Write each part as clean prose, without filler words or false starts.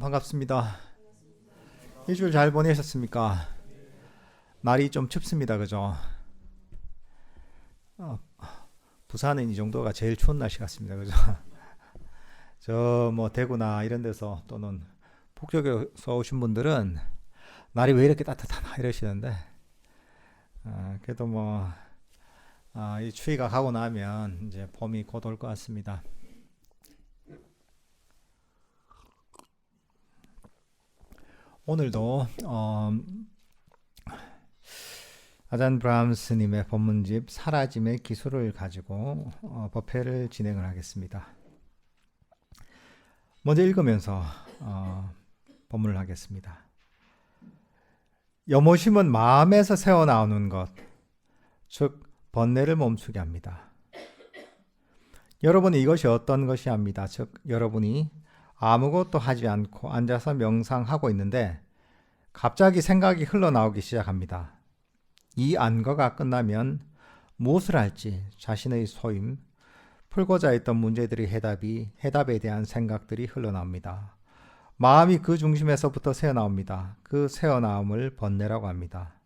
반갑습니다. 일주일 잘 보내셨습니까? 날이 좀 춥습니다. 그죠? 어, 부산은 이 정도가 제일 추운 날씨 같습니다. 그죠? 저 뭐 대구나 이런 데서 또는 북쪽에서 오신 분들은 날이 왜 이렇게 따뜻하나 이러시는데 그래도 뭐 이 추위가 가고 나면 이제 봄이 곧 올 것 같습니다. 오늘도 아잔 브람스님의 법문집 사라짐의 기술을 가지고 법회를 진행을 하겠습니다. 먼저 읽으면서 법문을 하겠습니다. 염오심은 마음에서 새어나오는 것, 즉 번뇌를 멈추게 합니다. 여러분이 이것이 어떤 것이 합니다. 즉 여러분이 아무것도 하지 않고 앉아서 명상하고 있는데 갑자기 생각이 흘러나오기 시작합니다. 이 안거가 끝나면 무엇을 할지 자신의 소임, 풀고자 했던 문제들의 해답에 대한 생각들이 흘러나옵니다. 마음이 그 중심에서부터 새어나옵니다. 그 새어나옴을 번뇌라고 합니다.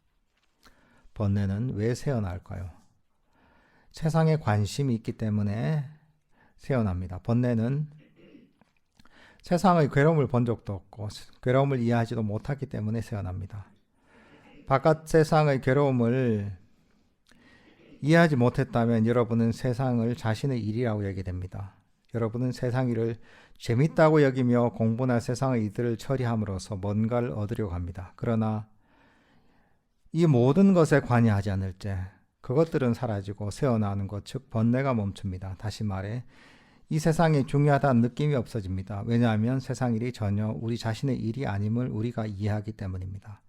번뇌는 왜 새어나올까요? 세상에 관심이 있기 때문에 새어납니다. 번뇌는 세상의 괴로움을 본 적도 없고 괴로움을 이해하지도 못하기 때문에 새어납니다. 바깥 세상의 괴로움을 이해하지 못했다면 여러분은 세상을 자신의 일이라고 여기게 됩니다. 여러분은 세상 일을 재밌다고 여기며 공부나 세상의 일들을 처리함으로써 뭔가를 얻으려고 합니다. 그러나 이 모든 것에 관여하지 않을 때 그것들은 사라지고 새어나오는 것, 즉 번뇌가 멈춥니다. 다시 말해 이 세상이 중요하다는 느낌이 없어집니다. 왜냐하면 세상 일이 전혀 우리 자신의 일이 아님을 우리가 이해하기 때문입니다.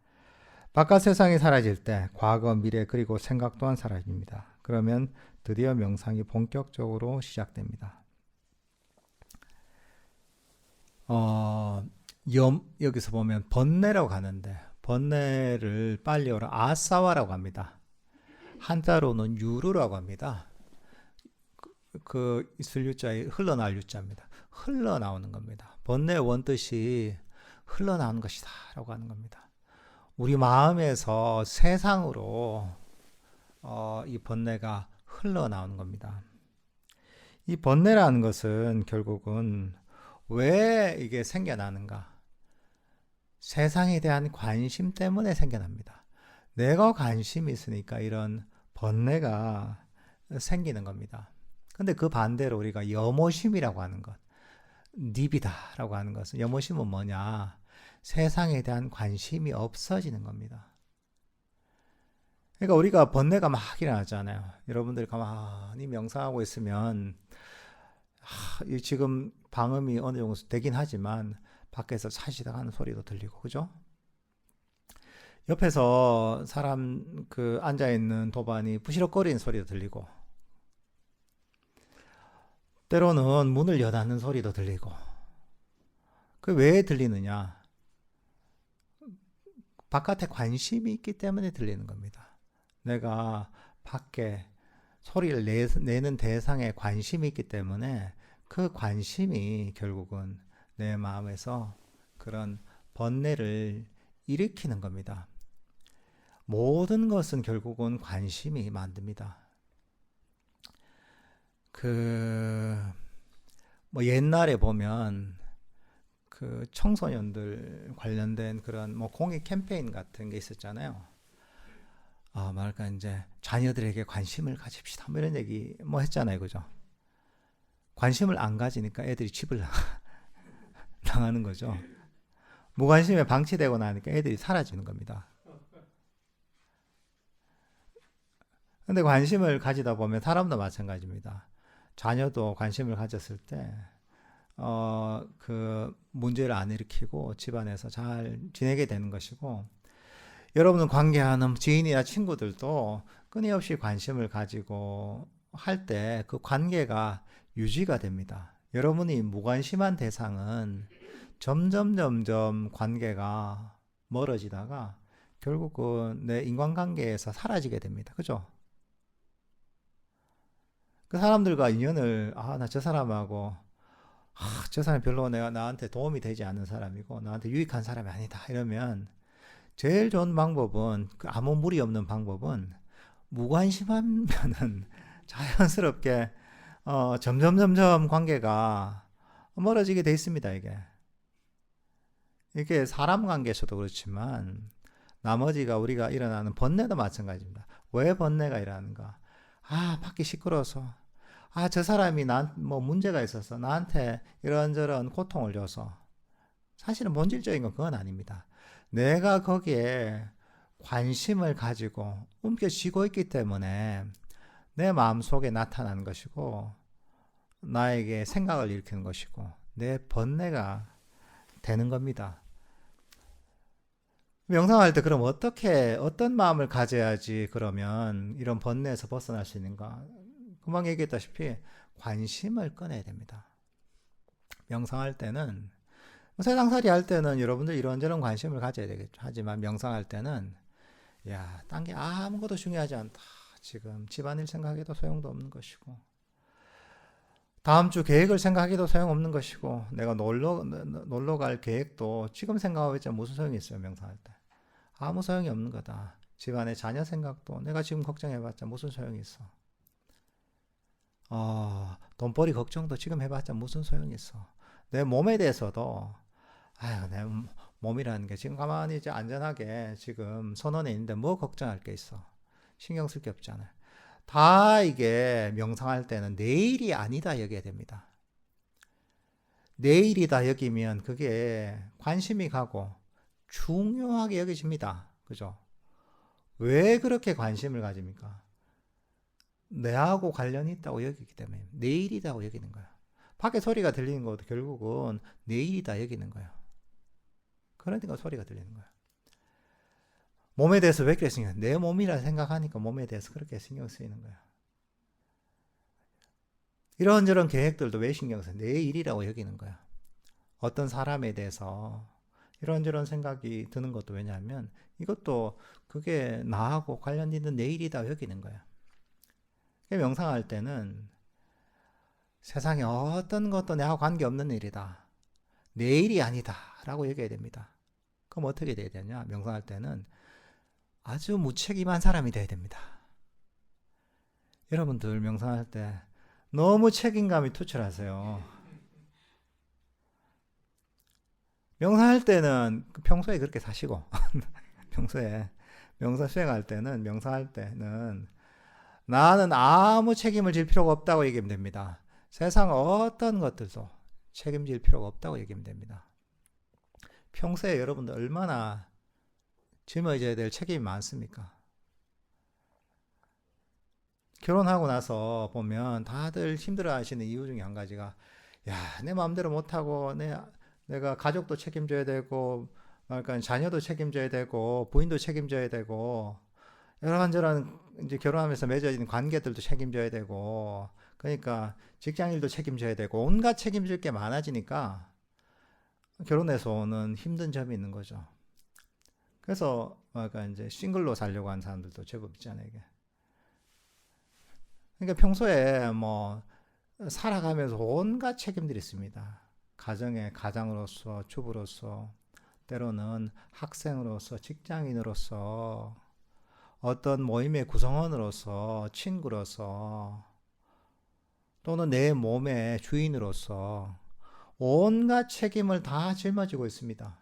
바깥 세상이 사라질 때 과거, 미래 그리고 생각 또한 사라집니다. 그러면 드디어 명상이 본격적으로 시작됩니다. 여기서 보면 번뇌라고 하는데 번뇌를 빨리어로 아사와라고 합니다. 한자로는 유루라고 합니다. 그 있을 유자에 흘러나올 유자입니다. 흘러나오는 겁니다. 번뇌의 원뜻이 흘러나오는 것이다 라고 하는 겁니다. 우리 마음에서 세상으로 이 번뇌가 흘러나오는 겁니다. 이 번뇌라는 것은 결국은 왜 이게 생겨나는가? 세상에 대한 관심 때문에 생겨납니다. 내가 관심이 있으니까 이런 번뇌가 생기는 겁니다. 근데 그 반대로 우리가 염오심이라고 하는 것, 닙이다라고 하는 것은 염오심은 뭐냐? 세상에 대한 관심이 없어지는 겁니다. 그러니까 우리가 번뇌가 막 일어나잖아요. 여러분들이 가만히 명상하고 있으면 지금 방음이 어느 정도 되긴 하지만 밖에서 사시다 하는 소리도 들리고 그죠? 옆에서 사람 앉아있는 도반이 부시럭거리는 소리도 들리고 때로는 문을 여닫는 소리도 들리고 그 왜 들리느냐? 바깥에 관심이 있기 때문에 들리는 겁니다. 내가 밖에 소리를 내는 대상에 관심이 있기 때문에 그 관심이 결국은 내 마음에서 그런 번뇌를 일으키는 겁니다. 모든 것은 결국은 관심이 만듭니다. 옛날에 보면 청소년들 관련된 그런 공익 캠페인 같은 게 있었잖아요. 말까 이제 자녀들에게 관심을 가집시다. 이런 얘기 했잖아요, 그죠? 관심을 안 가지니까 애들이 집을 나가는 거죠. 무관심에 방치되고 나니까 애들이 사라지는 겁니다. 근데 관심을 가지다 보면 사람도 마찬가지입니다. 자녀도 관심을 가졌을 때 문제를 안 일으키고 집안에서 잘 지내게 되는 것이고 여러분은 관계하는 지인이나 친구들도 끊임없이 관심을 가지고 할 때 그 관계가 유지가 됩니다. 여러분이 무관심한 대상은 점점 관계가 멀어지다가 결국은 내 인간관계에서 사라지게 됩니다. 그죠? 그 사람들과 인연을 나 저 사람하고 저 사람이 별로 나한테 도움이 되지 않는 사람이고 나한테 유익한 사람이 아니다 이러면 제일 좋은 방법은 아무 무리 없는 방법은 무관심하면은 자연스럽게 점점 관계가 멀어지게 돼 있습니다. 이게 사람 관계에서도 그렇지만 나머지가 우리가 일어나는 번뇌도 마찬가지입니다. 왜 번뇌가 일어나는가? 밖이 시끄러워서. 저 사람이 뭐 문제가 있어서 나한테 이런저런 고통을 줘서. 사실은 본질적인 건 그건 아닙니다. 내가 거기에 관심을 가지고 움켜쥐고 있기 때문에 내 마음속에 나타나는 것이고 나에게 생각을 일으키는 것이고 내 번뇌가 되는 겁니다. 명상할 때 그럼 어떤 마음을 가져야지 그러면 이런 번뇌에서 벗어날 수 있는가? 금방 얘기했다시피 관심을 꺼내야 됩니다. 명상할 때는 세상살이 할 때는 여러분들 이런저런 관심을 가져야 되겠죠. 하지만 명상할 때는 딴 게 아무것도 중요하지 않다. 지금 집안일 생각해도 소용도 없는 것이고 다음 주 계획을 생각해도 소용없는 것이고 내가 놀러 갈 계획도 지금 생각하겠자 무슨 소용이 있어요. 명상할 때 아무 소용이 없는 거다. 집안의 자녀 생각도 내가 지금 걱정해봤자 무슨 소용이 있어. 돈벌이 걱정도 지금 해봤자 무슨 소용이 있어. 내 몸에 대해서도 내 몸이라는 게 지금 가만히 이제 안전하게 지금 선원에 있는데 뭐 걱정할 게 있어. 신경 쓸 게 없잖아요. 다 이게 명상할 때는 내일이 아니다 여겨야 됩니다. 내일이다 여기면 그게 관심이 가고 중요하게 여겨집니다. 그죠? 왜 그렇게 관심을 가집니까? 내하고 관련이 있다고 여기기 때문에 내일이다고 여기는 거예요. 밖에 소리가 들리는 것도 결국은 내일이다 여기는 거예요. 그러니까 소리가 들리는 거예요. 몸에 대해서 왜 그렇게 신경 내 몸이라 생각하니까 몸에 대해서 그렇게 신경 쓰이는 거예요. 이런저런 계획들도 왜 신경 써요? 내 일이라고 여기는 거예요. 어떤 사람에 대해서 이런저런 생각이 드는 것도 왜냐하면 이것도 그게 나하고 관련 있는 내 일이다 여기는 거예요. 명상할 때는 세상에 어떤 것도 내하고 관계없는 일이다. 내 일이 아니다 라고 여겨야 됩니다. 그럼 어떻게 돼야 되냐? 명상할 때는 아주 무책임한 사람이 돼야 됩니다. 여러분들 명상할 때 너무 책임감이 투철하세요. 명상할 때는 평소에 그렇게 사시고 평소에 명상 수행할 때는 명상할 때는 나는 아무 책임을 질 필요가 없다고 얘기하면 됩니다. 세상 어떤 것들도 책임질 필요가 없다고 얘기하면 됩니다. 평소에 여러분들 얼마나 짊어져야 될 책임이 많습니까? 결혼하고 나서 보면 다들 힘들어 하시는 이유 중에 한 가지가 내 마음대로 못하고 내가 가족도 책임져야 되고 그러니까 자녀도 책임져야 되고 부인도 책임져야 되고 이런저런 이제 결혼하면서 맺어진 관계들도 책임져야 되고 그러니까 직장일도 책임져야 되고 온갖 책임질 게 많아지니까 결혼해서 오는 힘든 점이 있는 거죠. 그래서 그러니까 이제 싱글로 살려고 하는 사람들도 제법 있잖아요. 이게. 그러니까 평소에 뭐 살아가면서 온갖 책임들이 있습니다. 가장으로서 주부로서 때로는 학생으로서 직장인으로서 어떤 모임의 구성원으로서 친구로서 또는 내 몸의 주인으로서 온갖 책임을 다 짊어지고 있습니다.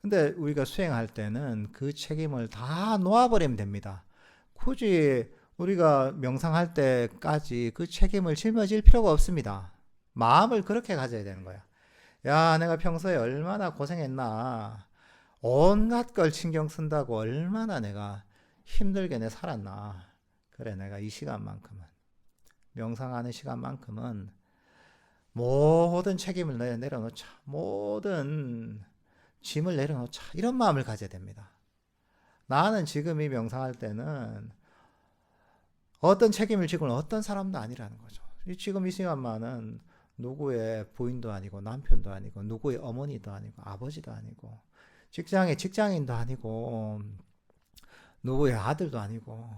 근데 우리가 수행할 때는 그 책임을 다 놓아버리면 됩니다. 굳이 우리가 명상할 때까지 그 책임을 짊어질 필요가 없습니다. 마음을 그렇게 가져야 되는 거야. 내가 평소에 얼마나 고생했나. 온갖 걸 신경 쓴다고 얼마나 내가 힘들게 살았나. 그래, 내가 이 시간만큼은, 명상하는 시간만큼은 모든 책임을 내려놓자. 모든 짐을 내려놓자. 이런 마음을 가져야 됩니다. 나는 지금 이 명상할 때는 어떤 책임을 지고는 어떤 사람도 아니라는 거죠. 지금 이 시간만은 누구의 부인도 아니고 남편도 아니고 누구의 어머니도 아니고 아버지도 아니고 직장의 직장인도 아니고 누구의 아들도 아니고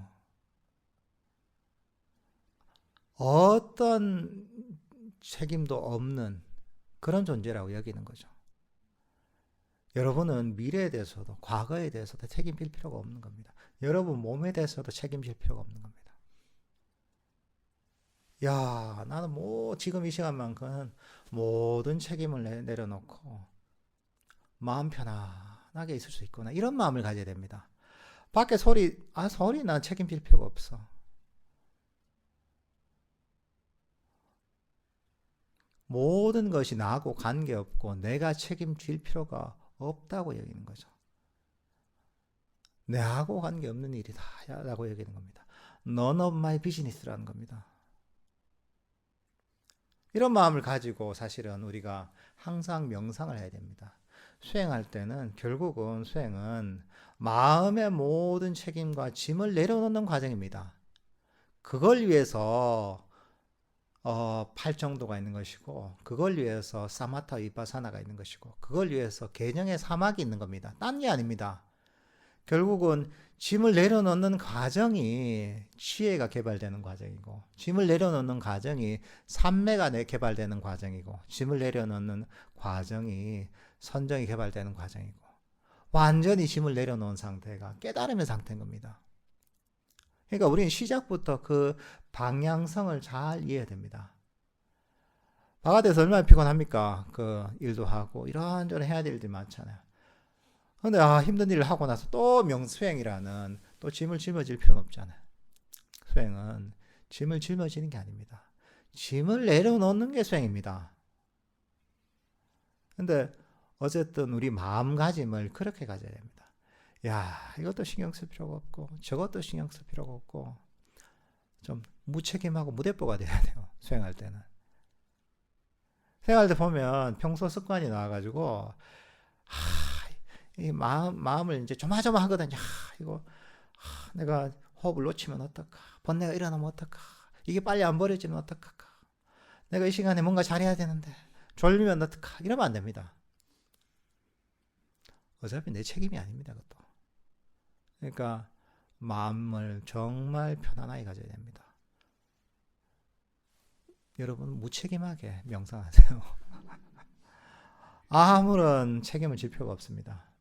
어떤 책임도 없는 그런 존재라고 여기는 거죠. 여러분은 미래에 대해서도 과거에 대해서도 책임질 필요가 없는 겁니다. 여러분 몸에 대해서도 책임질 필요가 없는 겁니다. 야, 나는 뭐 지금 이 시간만큼은 모든 책임을 내려놓고 마음 편안하게 있을 수 있구나. 이런 마음을 가져야 됩니다. 밖에 소리 난 책임질 필요가 없어. 모든 것이 나하고 관계없고 내가 책임질 필요가 없다고 여기는 거죠. 내하고 관계없는 일이다 라고 여기는 겁니다. None of my business라는 겁니다. 이런 마음을 가지고 사실은 우리가 항상 명상을 해야 됩니다. 수행할 때는 결국은 수행은 마음의 모든 책임과 짐을 내려놓는 과정입니다. 그걸 위해서 팔정도가 있는 것이고, 그걸 위해서 사마타 위파사나가 있는 것이고, 그걸 위해서 개념의 사막이 있는 겁니다. 딴 게 아닙니다. 결국은 짐을 내려놓는 과정이 지혜가 개발되는 과정이고, 짐을 내려놓는 과정이 삼매가 개발되는 과정이고, 짐을 내려놓는 과정이 선정이 개발되는 과정이고, 완전히 짐을 내려놓은 상태가 깨달음의 상태인 겁니다. 그러니까 우리는 시작부터 그 방향성을 잘 이해해야 됩니다. 바깥에서 얼마나 피곤합니까? 그 일도 하고 이런저런 해야 될 일이 많잖아요. 근데 힘든 일을 하고 나서 또 수행이라는 또 짐을 짊어질 필요는 없잖아요. 수행은 짐을 짊어지는 게 아닙니다. 짐을 내려놓는 게 수행입니다. 근데 어쨌든 우리 마음가짐을 그렇게 가져야 됩니다. 야, 이것도 신경 쓸 필요가 없고 저것도 신경 쓸 필요가 없고 좀 무책임하고 무대뽀가 돼야 돼요. 수행할 때는. 수행할 때 보면 평소 습관이 나와가지고 이 마음을 이제 조마조마하거든요. 이거 내가 호흡을 놓치면 어떡하? 번뇌가 일어나면 어떡하? 이게 빨리 안 버려지면 어떡할까? 내가 이 시간에 뭔가 잘해야 되는데 졸리면 어떡하? 이러면 안 됩니다. 어차피 내 책임이 아닙니다. 그것도. 그러니까 마음을 정말 편안하게 가져야 됩니다. 여러분 무책임하게 명상하세요. 아무런 책임을 질 필요가 없습니다.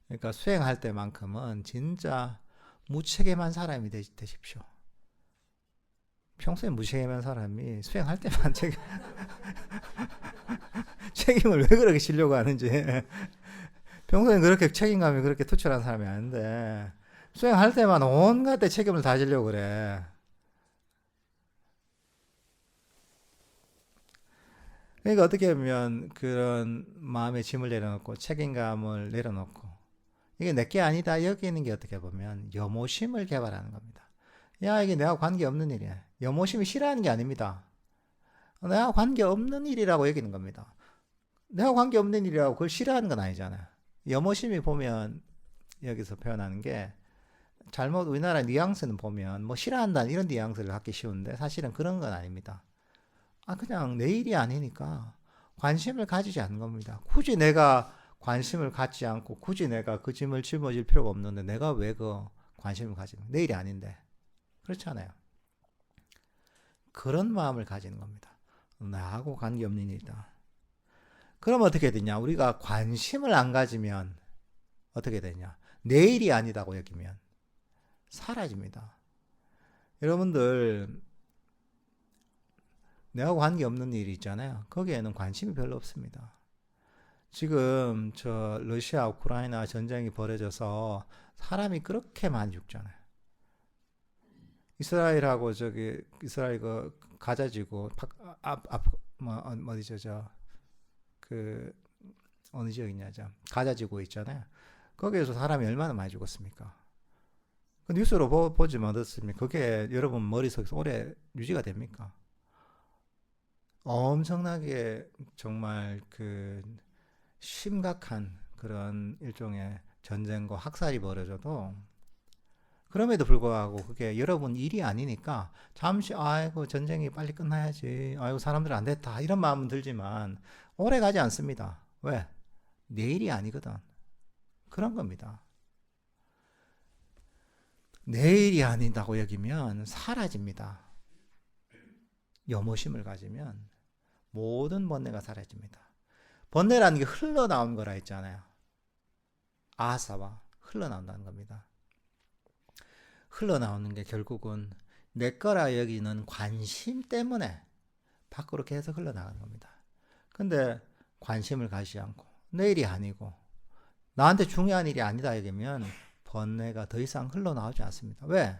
그러니까 수행할 때만큼은 진짜 무책임한 사람이 되십시오. 평소에 무책임한 사람이 수행할 때만 책임을 왜 그렇게 지려고 하는지. 평소엔 그렇게 책임감이 그렇게 투철한 사람이 아닌데 수행할 때만 온갖 데 책임을 다 지려고 그래. 그러니까 어떻게 보면 그런 마음의 짐을 내려놓고 책임감을 내려놓고 이게 내게 아니다 여기는 게 어떻게 보면 염오심을 개발하는 겁니다. 야, 이게 내가 관계없는 일이야. 염오심이 싫어하는 게 아닙니다. 내가 관계없는 일이라고 여기는 겁니다. 내가 관계없는 일이라고 그걸 싫어하는 건 아니잖아요. 염오심이 보면 여기서 표현하는 게 잘못 우리나라 뉘앙스는 보면 뭐 싫어한다는 이런 뉘앙스를 갖기 쉬운데 사실은 그런 건 아닙니다. 그냥 내 일이 아니니까 관심을 가지지 않는 겁니다. 굳이 내가 관심을 갖지 않고 굳이 내가 그 짐을 짊어질 필요가 없는데 내가 왜 그 관심을 가지는 내 일이 아닌데 그렇잖아요. 그런 마음을 가지는 겁니다. 나하고 관계없는 일이다. 그럼 어떻게 되냐? 우리가 관심을 안 가지면 어떻게 되냐? 내 일이 아니다고 여기면 사라집니다. 여러분들 내가 관계없는 일이 있잖아요. 거기에는 관심이 별로 없습니다. 지금 저 러시아 우크라이나 전쟁이 벌어져서 사람이 그렇게 많이 죽잖아요. 이스라엘하고 이스라엘 그 가자지구 어디죠 그 어느 지역이냐 가자지구 있잖아요. 거기에서 사람이 얼마나 많이 죽었습니까? 그 뉴스로 보지만 어떻습니까? 그게 여러분 머릿속에서 오래 유지가 됩니까? 엄청나게 정말 그 심각한 그런 일종의 전쟁과 학살이 벌어져도 그럼에도 불구하고 그게 여러분 일이 아니니까 잠시 아이고 전쟁이 빨리 끝나야지 아이고 사람들 안 됐다 이런 마음은 들지만 오래 가지 않습니다. 왜? 내 일이 아니거든. 그런 겁니다. 내 일이 아니다고 여기면 사라집니다. 요모심을 가지면 모든 번뇌가 사라집니다. 번뇌라는 게 흘러나온 거라 했잖아요. 아사와 흘러나온다는 겁니다. 흘러나오는 게 결국은 내 거라 여기는 관심 때문에 밖으로 계속 흘러나가는 겁니다. 근데 관심을 가지지 않고 내 일이 아니고 나한테 중요한 일이 아니다 여기면 번뇌가 더 이상 흘러나오지 않습니다. 왜?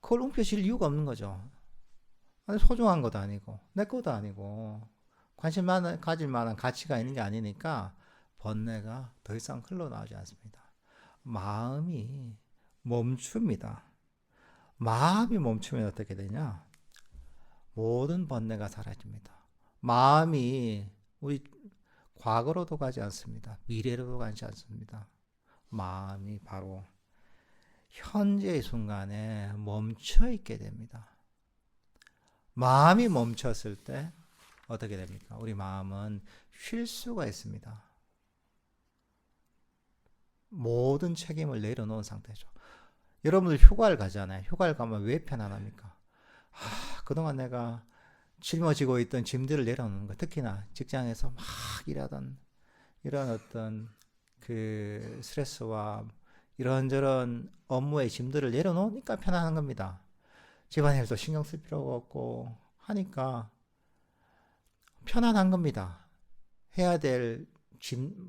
그걸 움켜쥘 이유가 없는 거죠. 아니, 소중한 것도 아니고 내 것도 아니고 관심 가질 만한 가치가 있는 게 아니니까 번뇌가 더 이상 흘러나오지 않습니다. 마음이 멈춥니다. 마음이 멈추면 어떻게 되냐? 모든 번뇌가 사라집니다. 마음이 우리 과거로도 가지 않습니다. 미래로도 가지 않습니다. 마음이 바로 현재의 순간에 멈춰 있게 됩니다. 마음이 멈췄을 때 어떻게 됩니까? 우리 마음은 쉴 수가 있습니다. 모든 책임을 내려놓은 상태죠. 여러분들 휴가를 가잖아요. 휴가를 가면 왜 편안합니까? 그동안 내가 짊어지고 있던 짐들을 내려놓는 거, 특히나 직장에서 막 일하던 이런 어떤 그 스트레스와 이런저런 업무의 짐들을 내려놓으니까 편안한 겁니다. 집안일도 신경 쓸 필요가 없고 하니까 편안한 겁니다. 해야 될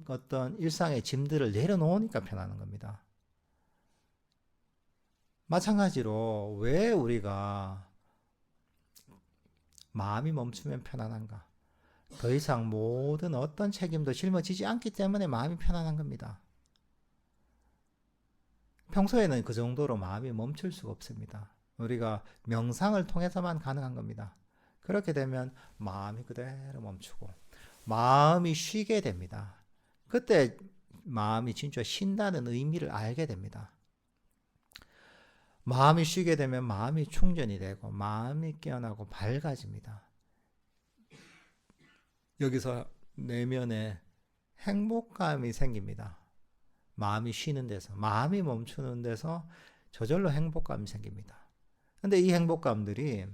어떤 일상의 짐들을 내려놓으니까 편안한 겁니다. 마찬가지로 왜 우리가 마음이 멈추면 편안한가? 더 이상 모든 어떤 책임도 짊어지지 않기 때문에 마음이 편안한 겁니다. 평소에는 그 정도로 마음이 멈출 수가 없습니다. 우리가 명상을 통해서만 가능한 겁니다. 그렇게 되면 마음이 그대로 멈추고 마음이 쉬게 됩니다. 그때 마음이 진짜 쉰다는 의미를 알게 됩니다. 마음이 쉬게 되면 마음이 충전이 되고 마음이 깨어나고 밝아집니다. 여기서 내면에 행복감이 생깁니다. 마음이 쉬는 데서, 마음이 멈추는 데서 저절로 행복감이 생깁니다. 근데 이 행복감들이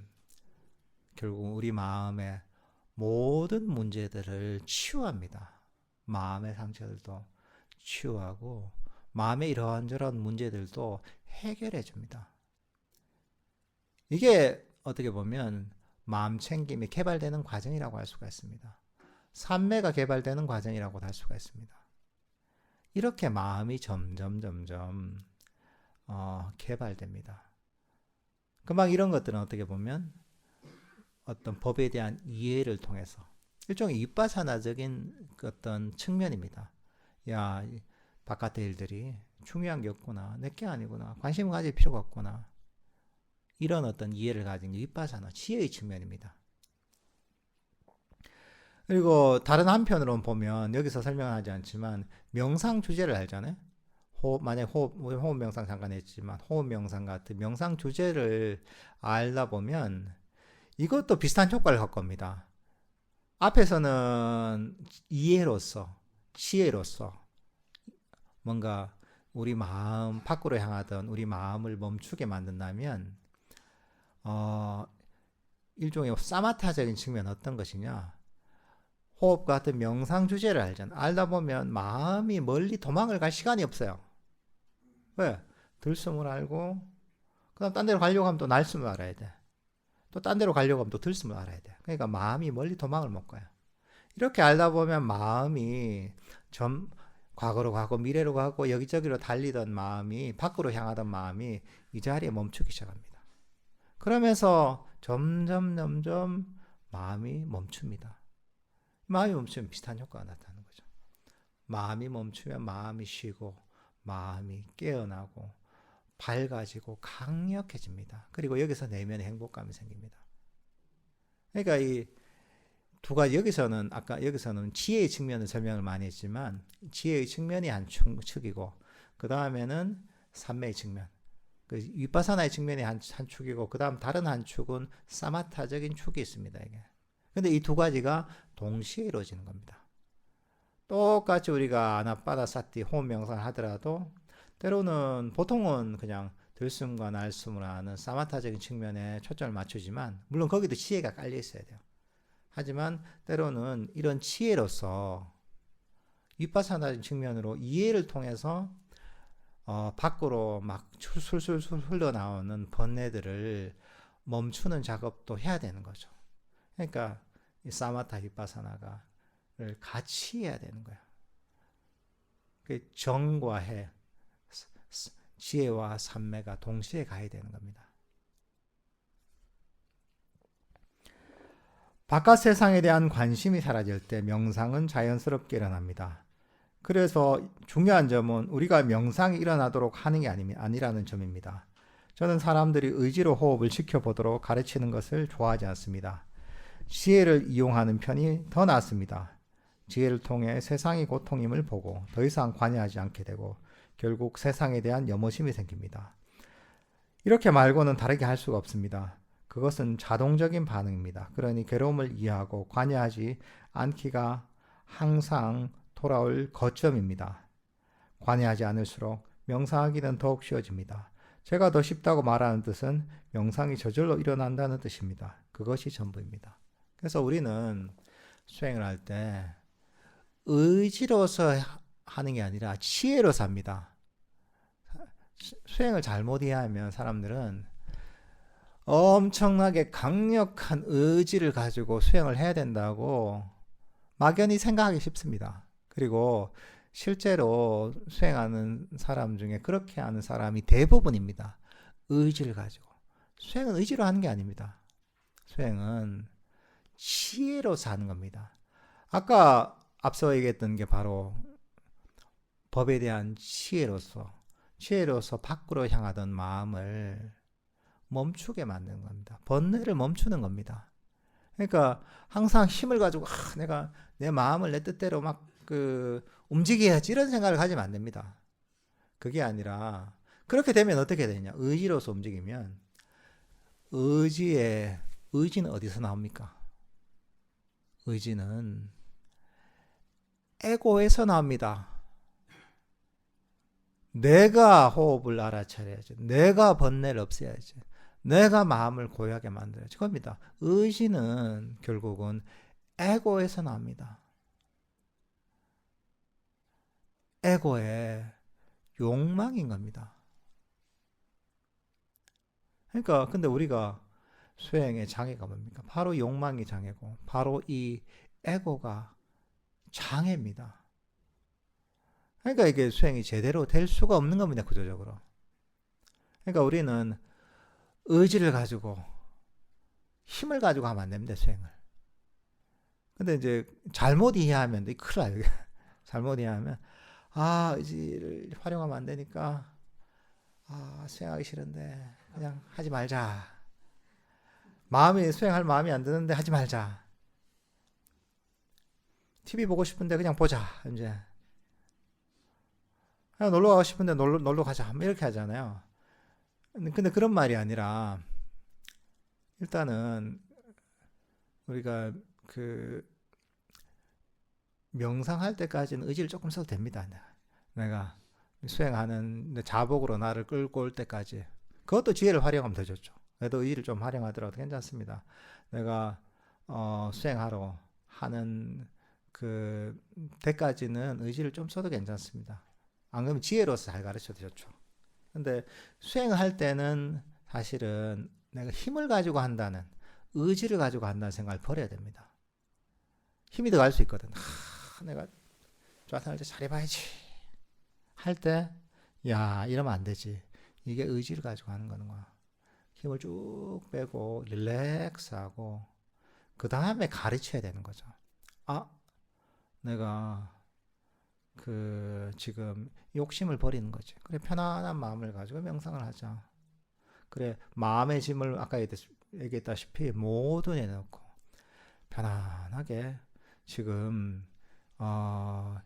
결국 우리 마음의 모든 문제들을 치유합니다. 마음의 상처들도 치유하고 마음의 이런저런 문제들도 해결해 줍니다. 이게 어떻게 보면 마음 챙김이 개발되는 과정이라고 할 수가 있습니다. 삼매가 개발되는 과정이라고 할 수가 있습니다. 이렇게 마음이 점점 개발됩니다. 금방 이런 것들은 어떻게 보면 어떤 법에 대한 이해를 통해서 일종의 윗바사나적인 어떤 측면입니다. 야, 바깥의 일들이 중요한 게 없구나. 내게 아니구나. 관심을 가질 필요가 없구나. 이런 어떤 이해를 가진 게 윗바사나, 지혜의 측면입니다. 그리고 다른 한편으로 보면 여기서 설명은 하지 않지만 명상 주제를 알잖아요. 만약 호흡 명상 잠깐 했지만 호흡 명상 같은 명상 주제를 알다 보면 이것도 비슷한 효과를 갖고 겁니다. 앞에서는 이해로서, 지혜로서 뭔가 우리 마음 밖으로 향하던 우리 마음을 멈추게 만든다면 일종의 사마타적인 측면 어떤 것이냐? 호흡 같은 명상 주제를 알잖아. 알다 보면 마음이 멀리 도망을 갈 시간이 없어요. 왜? 들숨을 알고 그 다음 딴 데로 가려고 하면 또 날숨을 알아야 돼. 또 딴 데로 가려고 하면 또 들숨을 알아야 돼. 그러니까 마음이 멀리 도망을 못 가요. 이렇게 알다 보면 마음이 과거로 가고 미래로 가고 여기저기로 달리던 마음이 밖으로 향하던 마음이 이 자리에 멈추기 시작합니다. 그러면서 점점 마음이 멈춥니다. 마음이 멈추면 비슷한 효과가 나타나는 거죠. 마음이 멈추면 마음이 쉬고 마음이 깨어나고 밝아지고 강력해집니다. 그리고 여기서 내면의 행복감이 생깁니다. 그러니까 이 두 가지 여기서는 지혜의 측면을 설명을 많이 했지만 지혜의 측면이 한 축이고 그 다음에는 삼매의 측면, 그 윗바사나의 측면이 한 축이고 그 다음 다른 한 축은 사마타적인 축이 있습니다. 이게. 근데 이 두 가지가 동시에 이루어지는 겁니다. 똑같이 우리가 아나파나사티 호흡 명상을 하더라도 때로는 보통은 그냥 들숨과 날숨을 하는 사마타적인 측면에 초점을 맞추지만 물론 거기도 지혜가 깔려 있어야 돼요. 하지만 때로는 이런 지혜로서 윗바사나적인 측면으로 이해를 통해서 밖으로 막 술술술 흘러나오는 번뇌들을 멈추는 작업도 해야 되는 거죠. 그러니까 이 사마타 윗바사나가를 같이 해야 되는 거예요. 그 정과 해, 지혜와 산매가 동시에 가야 되는 겁니다. 바깥 세상에 대한 관심이 사라질 때 명상은 자연스럽게 일어납니다. 그래서 중요한 점은 우리가 명상이 일어나도록 하는 게 아니라는 점입니다. 저는 사람들이 의지로 호흡을 지켜보도록 가르치는 것을 좋아하지 않습니다. 지혜를 이용하는 편이 더 낫습니다. 지혜를 통해 세상이 고통임을 보고 더 이상 관여하지 않게 되고 결국 세상에 대한 염원심이 생깁니다. 이렇게 말고는 다르게 할 수가 없습니다. 그것은 자동적인 반응입니다. 그러니 괴로움을 이해하고 관여하지 않기가 항상 돌아올 거점입니다. 관여하지 않을수록 명상하기는 더욱 쉬워집니다. 제가 더 쉽다고 말하는 뜻은 명상이 저절로 일어난다는 뜻입니다. 그것이 전부입니다. 그래서 우리는 수행을 할 때 의지로서 하는 게 아니라 지혜로서 합니다. 수행을 잘못 이해하면 사람들은 엄청나게 강력한 의지를 가지고 수행을 해야 된다고 막연히 생각하기 쉽습니다. 그리고 실제로 수행하는 사람 중에 그렇게 하는 사람이 대부분입니다. 의지를 가지고. 수행은 의지로 하는 게 아닙니다. 수행은 지혜로서 하는 겁니다. 아까 앞서 얘기했던 게 바로 법에 대한 지혜로서 밖으로 향하던 마음을 멈추게 만드는 겁니다. 번뇌를 멈추는 겁니다. 그러니까 항상 힘을 가지고 내가 내 마음을 내 뜻대로 막 움직여야지 이런 생각을 가지면 안 됩니다. 그게 아니라 그렇게 되면 어떻게 되냐? 의지로서 움직이면 의지는 어디서 나옵니까? 의지는 에고에서 나옵니다. 내가 호흡을 알아차려야지. 내가 번뇌를 없애야지. 내가 마음을 고요하게 만들어야지. 그겁니다. 의지는 결국은 에고에서 나옵니다. 에고의 욕망인 겁니다. 그러니까 근데 우리가 수행의 장애가 뭡니까? 바로 욕망이 장애고 바로 이 에고가 장애입니다. 그러니까 이게 수행이 제대로 될 수가 없는 겁니다. 구조적으로. 그러니까 우리는 의지를 가지고 힘을 가지고 하면 안 됩니다. 수행을. 근데 이제 잘못 이해하면 큰일 나요. 잘못 이해하면 의지를 활용하면 안 되니까 수행하기 싫은데 그냥 하지 말자. 수행할 마음이 안 드는데 하지 말자. TV 보고 싶은데 그냥 보자. 이제 그냥 놀러 가고 싶은데 놀러 가자. 이렇게 하잖아요. 근데 그런 말이 아니라 일단은 우리가 명상할 때까지는 의지를 조금 써도 됩니다. 내가 수행하는 자복으로 나를 끌고 올 때까지 그것도 지혜를 활용하면 더 좋죠. 그래도 의지를 좀 활용하더라도 괜찮습니다. 내가 수행하러 하는 때까지는 의지를 좀 써도 괜찮습니다. 안 그러면 지혜로서 잘 가르쳐도 좋죠. 근데 수행을 할 때는 사실은 내가 힘을 가지고 한다는 의지를 가지고 한다는 생각을 버려야 됩니다. 힘이 더 갈 수 있거든. 내가 좌탄할 때 잘해봐야지 할 때 이러면 안 되지. 이게 의지를 가지고 하는 거야. 힘을 쭉 빼고 릴렉스하고 그 다음에 가르쳐야 되는 거죠. 내가 지금 욕심을 버리는 거지. 그래, 편안한 마음을 가지고 명상을 하자. 그래, 마음의 짐을 아까 얘기했다시피 모두 내놓고 편안하게 지금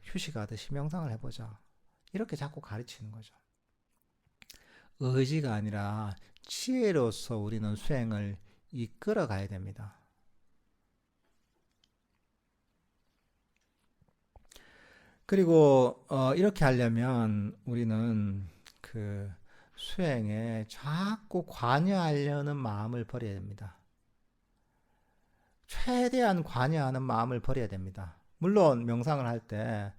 휴식하듯이 명상을 해보자. 이렇게 자꾸 가르치는 거죠. 의지가 아니라 지혜로서 우리는 수행을 이끌어 가야 됩니다. 그리고 이렇게 하려면 우리는 수행에 자꾸 관여하려는 마음을 버려야 됩니다. 최대한 관여하는 마음을 버려야 됩니다. 물론 명상을 할 때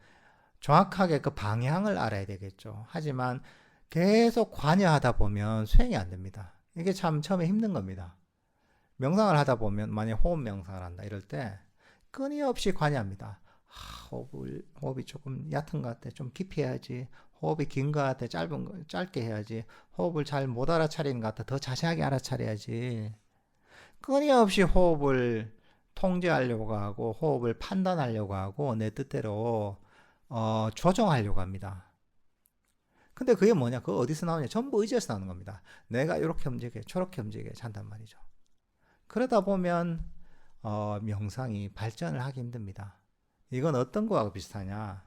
정확하게 그 방향을 알아야 되겠죠. 하지만 계속 관여하다 보면 수행이 안 됩니다. 이게 참 처음에 힘든 겁니다. 명상을 하다 보면 만약 호흡 명상을 한다 이럴 때 끊임없이 관여합니다. 호흡이 조금 얕은 것 같아. 좀 깊이 해야지. 호흡이 긴 것 같아. 짧게 해야지. 호흡을 잘 못 알아차리는 것 같아. 더 자세하게 알아차려야지. 끊임없이 호흡을 통제하려고 하고 호흡을 판단하려고 하고 내 뜻대로 조정하려고 합니다. 근데 그게 뭐냐? 그거 어디서 나오냐? 전부 의지에서 나오는 겁니다. 내가 이렇게 움직여, 저렇게 움직여 잔단 말이죠. 그러다 보면 명상이 발전을 하기 힘듭니다. 이건 어떤 거하고 비슷하냐?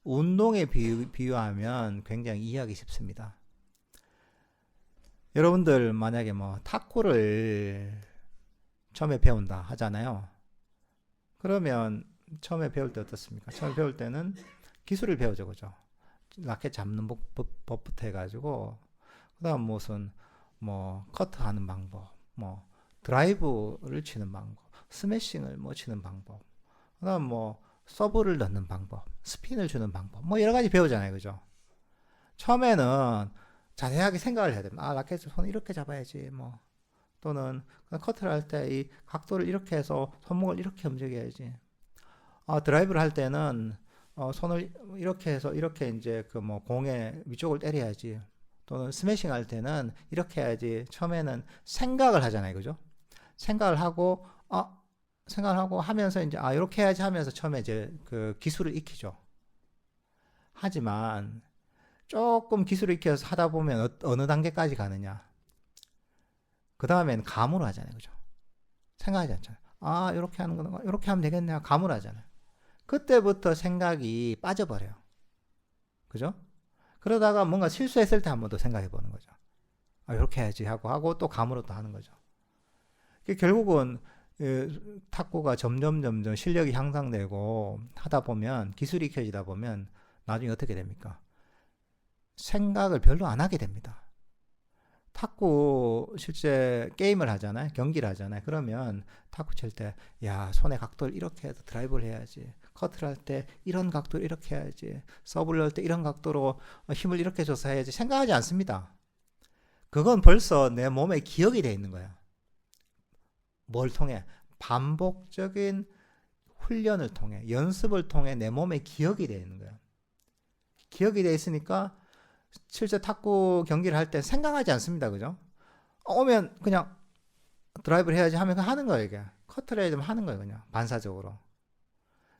운동에 비유하면 굉장히 이해하기 쉽습니다. 여러분들 만약에 뭐 탁구를 처음에 배운다 하잖아요. 그러면 처음에 배울 때 어떻습니까? 처음에 배울 때는 기술을 배우죠, 그죠? 라켓 잡는 법부터 해가지고 그다음 무슨 뭐 커트하는 방법, 뭐 드라이브를 치는 방법, 스매싱을 뭐 치는 방법, 그다음 뭐 서브를 넣는 방법, 스핀을 주는 방법, 뭐 여러 가지 배우잖아요, 그죠? 처음에는 자세하게 생각을 해야 됩니다. 라켓을 손 이렇게 잡아야지, 뭐 또는 커트를 할 때 이 각도를 이렇게 해서 손목을 이렇게 움직여야지. 드라이브를 할 때는 손을 이렇게 해서 이렇게 이제 그 뭐 공의 위쪽을 때려야지. 또는 스매싱 할 때는 이렇게 해야지. 처음에는 생각을 하잖아요, 그죠? 생각을 하고 하면서 이제 이렇게 해야지 하면서 처음에 이제 그 기술을 익히죠. 하지만 조금 기술을 익혀서 하다 보면 어느 단계까지 가느냐? 그 다음에는 감으로 하잖아요, 그죠? 생각하지 않잖아요. 이렇게 하는 거는 이렇게 하면 되겠네. 감으로 하잖아요. 그때부터 생각이 빠져버려요. 그죠? 그러다가 뭔가 실수했을 때 한 번 더 생각해 보는 거죠. 이렇게 해야지 하고 또 감으로 또 하는 거죠. 결국은 탁구가 점점 실력이 향상되고 하다 보면 기술이 익혀지다 보면 나중에 어떻게 됩니까? 생각을 별로 안 하게 됩니다. 탁구 실제 게임을 하잖아요. 경기를 하잖아요. 그러면 탁구 칠 때 손의 각도를 이렇게 해서 드라이브를 해야지. 커트를 할 때 이런 각도로 이렇게 해야지. 서브를 넣을 때 이런 각도로 힘을 이렇게 줘서 해야지. 생각하지 않습니다. 그건 벌써 내 몸에 기억이 되어 있는 거야. 뭘 통해? 반복적인 훈련을 통해, 연습을 통해 내 몸에 기억이 되어 있는 거야. 기억이 되어 있으니까 실제 탁구 경기를 할 때 생각하지 않습니다. 그죠? 오면 그냥 드라이브를 해야지 하면 하는 거예요, 이게. 커트를 해야 되면 하는 거예요, 그냥. 반사적으로.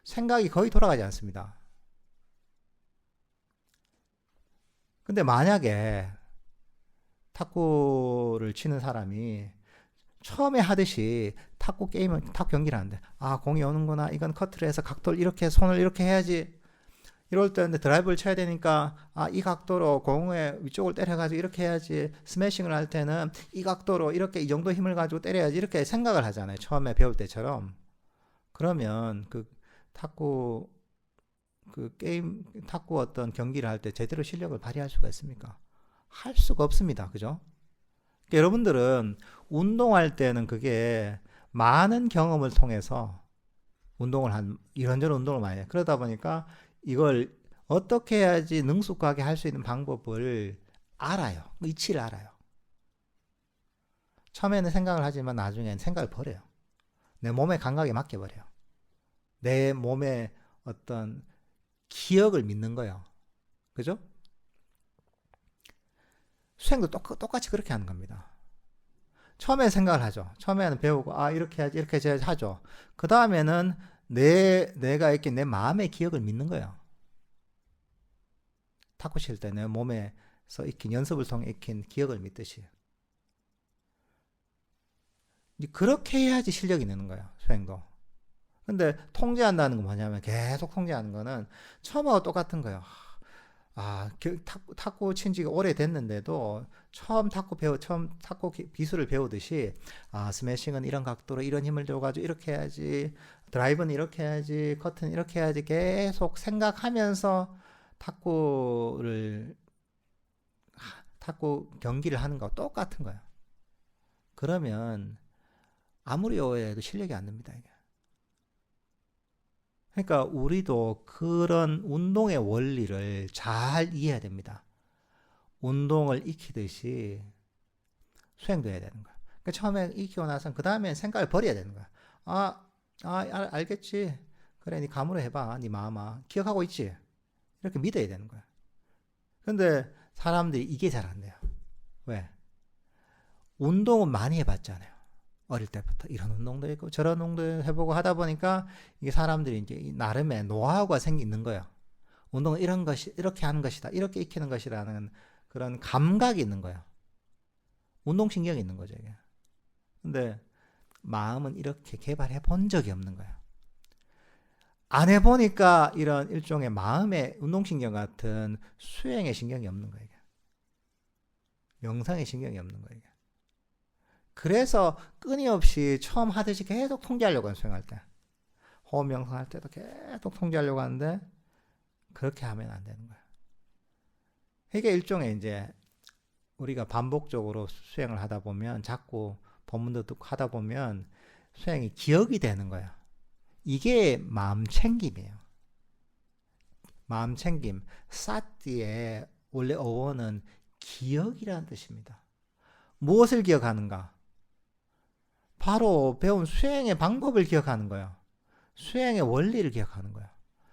생각이 거의 돌아가지 않습니다. 근데 만약에 탁구를 치는 사람이 처음에 하듯이 탁구 경기를 하는데, 공이 오는구나. 이건 커트를 해서 각도를 이렇게, 손을 이렇게 해야지. 이럴 때 드라이브를 쳐야 되니까 이 각도로 공의 위쪽을 때려가지고 이렇게 해야지. 스매싱을 할 때는 이 각도로 이렇게 이 정도 힘을 가지고 때려야지. 이렇게 생각을 하잖아요. 처음에 배울 때처럼. 그러면 탁구 어떤 경기를 할 때 제대로 실력을 발휘할 수가 있습니까? 할 수가 없습니다. 그죠? 그러니까 여러분들은 운동할 때는 그게 많은 경험을 통해서 이런저런 운동을 많이 해요. 그러다 보니까 이걸 어떻게 해야지 능숙하게 할 수 있는 방법을 알아요. 이치를 알아요. 처음에는 생각을 하지만 나중에는 생각을 버려요. 내 몸의 감각에 맡겨버려요. 내 몸의 어떤 기억을 믿는 거예요. 그죠? 수행도 똑같이 그렇게 하는 겁니다. 처음에 생각을 하죠. 처음에는 배우고 이렇게 해야지 이렇게 해야지 하죠. 그 다음에는 내가 익힌 내 마음의 기억을 믿는 거예요. 탁구 칠 때 내 몸에서 익힌 연습을 통해 익힌 기억을 믿듯이. 그렇게 해야지 실력이 느는 거예요. 수행도. 근데 통제한다는 건 뭐냐면 계속 통제하는 거는 처음하고 똑같은 거예요. 탁구 친 지가 오래됐는데도 처음 탁구 기술을 배우듯이 스매싱은 이런 각도로 이런 힘을 줘가지고 이렇게 해야지, 드라이브는 이렇게 해야지, 커트는 이렇게 해야지 탁구 경기를 하는 거와 똑같은 거예요. 그러면 아무리 오해해도 실력이 안 납니다, 이게. 그러니까 우리도 그런 운동의 원리를 잘 이해해야 됩니다. 운동을 익히듯이 수행도 해야 되는 거야. 그러니까 처음에 익히고 나서 그 다음에 생각을 버려야 되는 거야. 알겠지. 그래, 네 감으로 해봐. 네 마음아. 기억하고 있지. 이렇게 믿어야 되는 거야. 근데 사람들이 이게 잘 안 돼요. 왜? 운동은 많이 해봤잖아요. 어릴 때부터 이런 운동도 있고 저런 운동도 해보고 하다 보니까 이게 사람들이 이제 나름의 노하우가 생기는 거예요. 운동은 이런 것이 이렇게 하는 것이다. 이렇게 익히는 것이라는 그런 감각이 있는 거예요. 운동신경이 있는 거죠, 이게. 근데 마음은 이렇게 개발해 본 적이 없는 거예요. 안 해보니까 이런 일종의 마음의 운동신경 같은 수행의 신경이 없는 거예요. 명상의 신경이 없는 거예요. 그래서 끊임없이 처음 하듯이 계속 통제하려고 해요, 수행할 때. 호흡 명상할 때도 계속 통제하려고 하는데 그렇게 하면 안 되는 거예요. 이게 일종의 이제 우리가 반복적으로 수행을 하다 보면 자꾸 법문도 듣고 하다 보면 수행이 기억이 되는 거예요. 이게 마음 챙김이에요. 마음 챙김. 사띠의 원래 어원은 기억이라는 뜻입니다. 무엇을 기억하는가? 바로 배운 수행의 방법을 기억하는 거예요. 수행의 원리를 기억하는 거예요.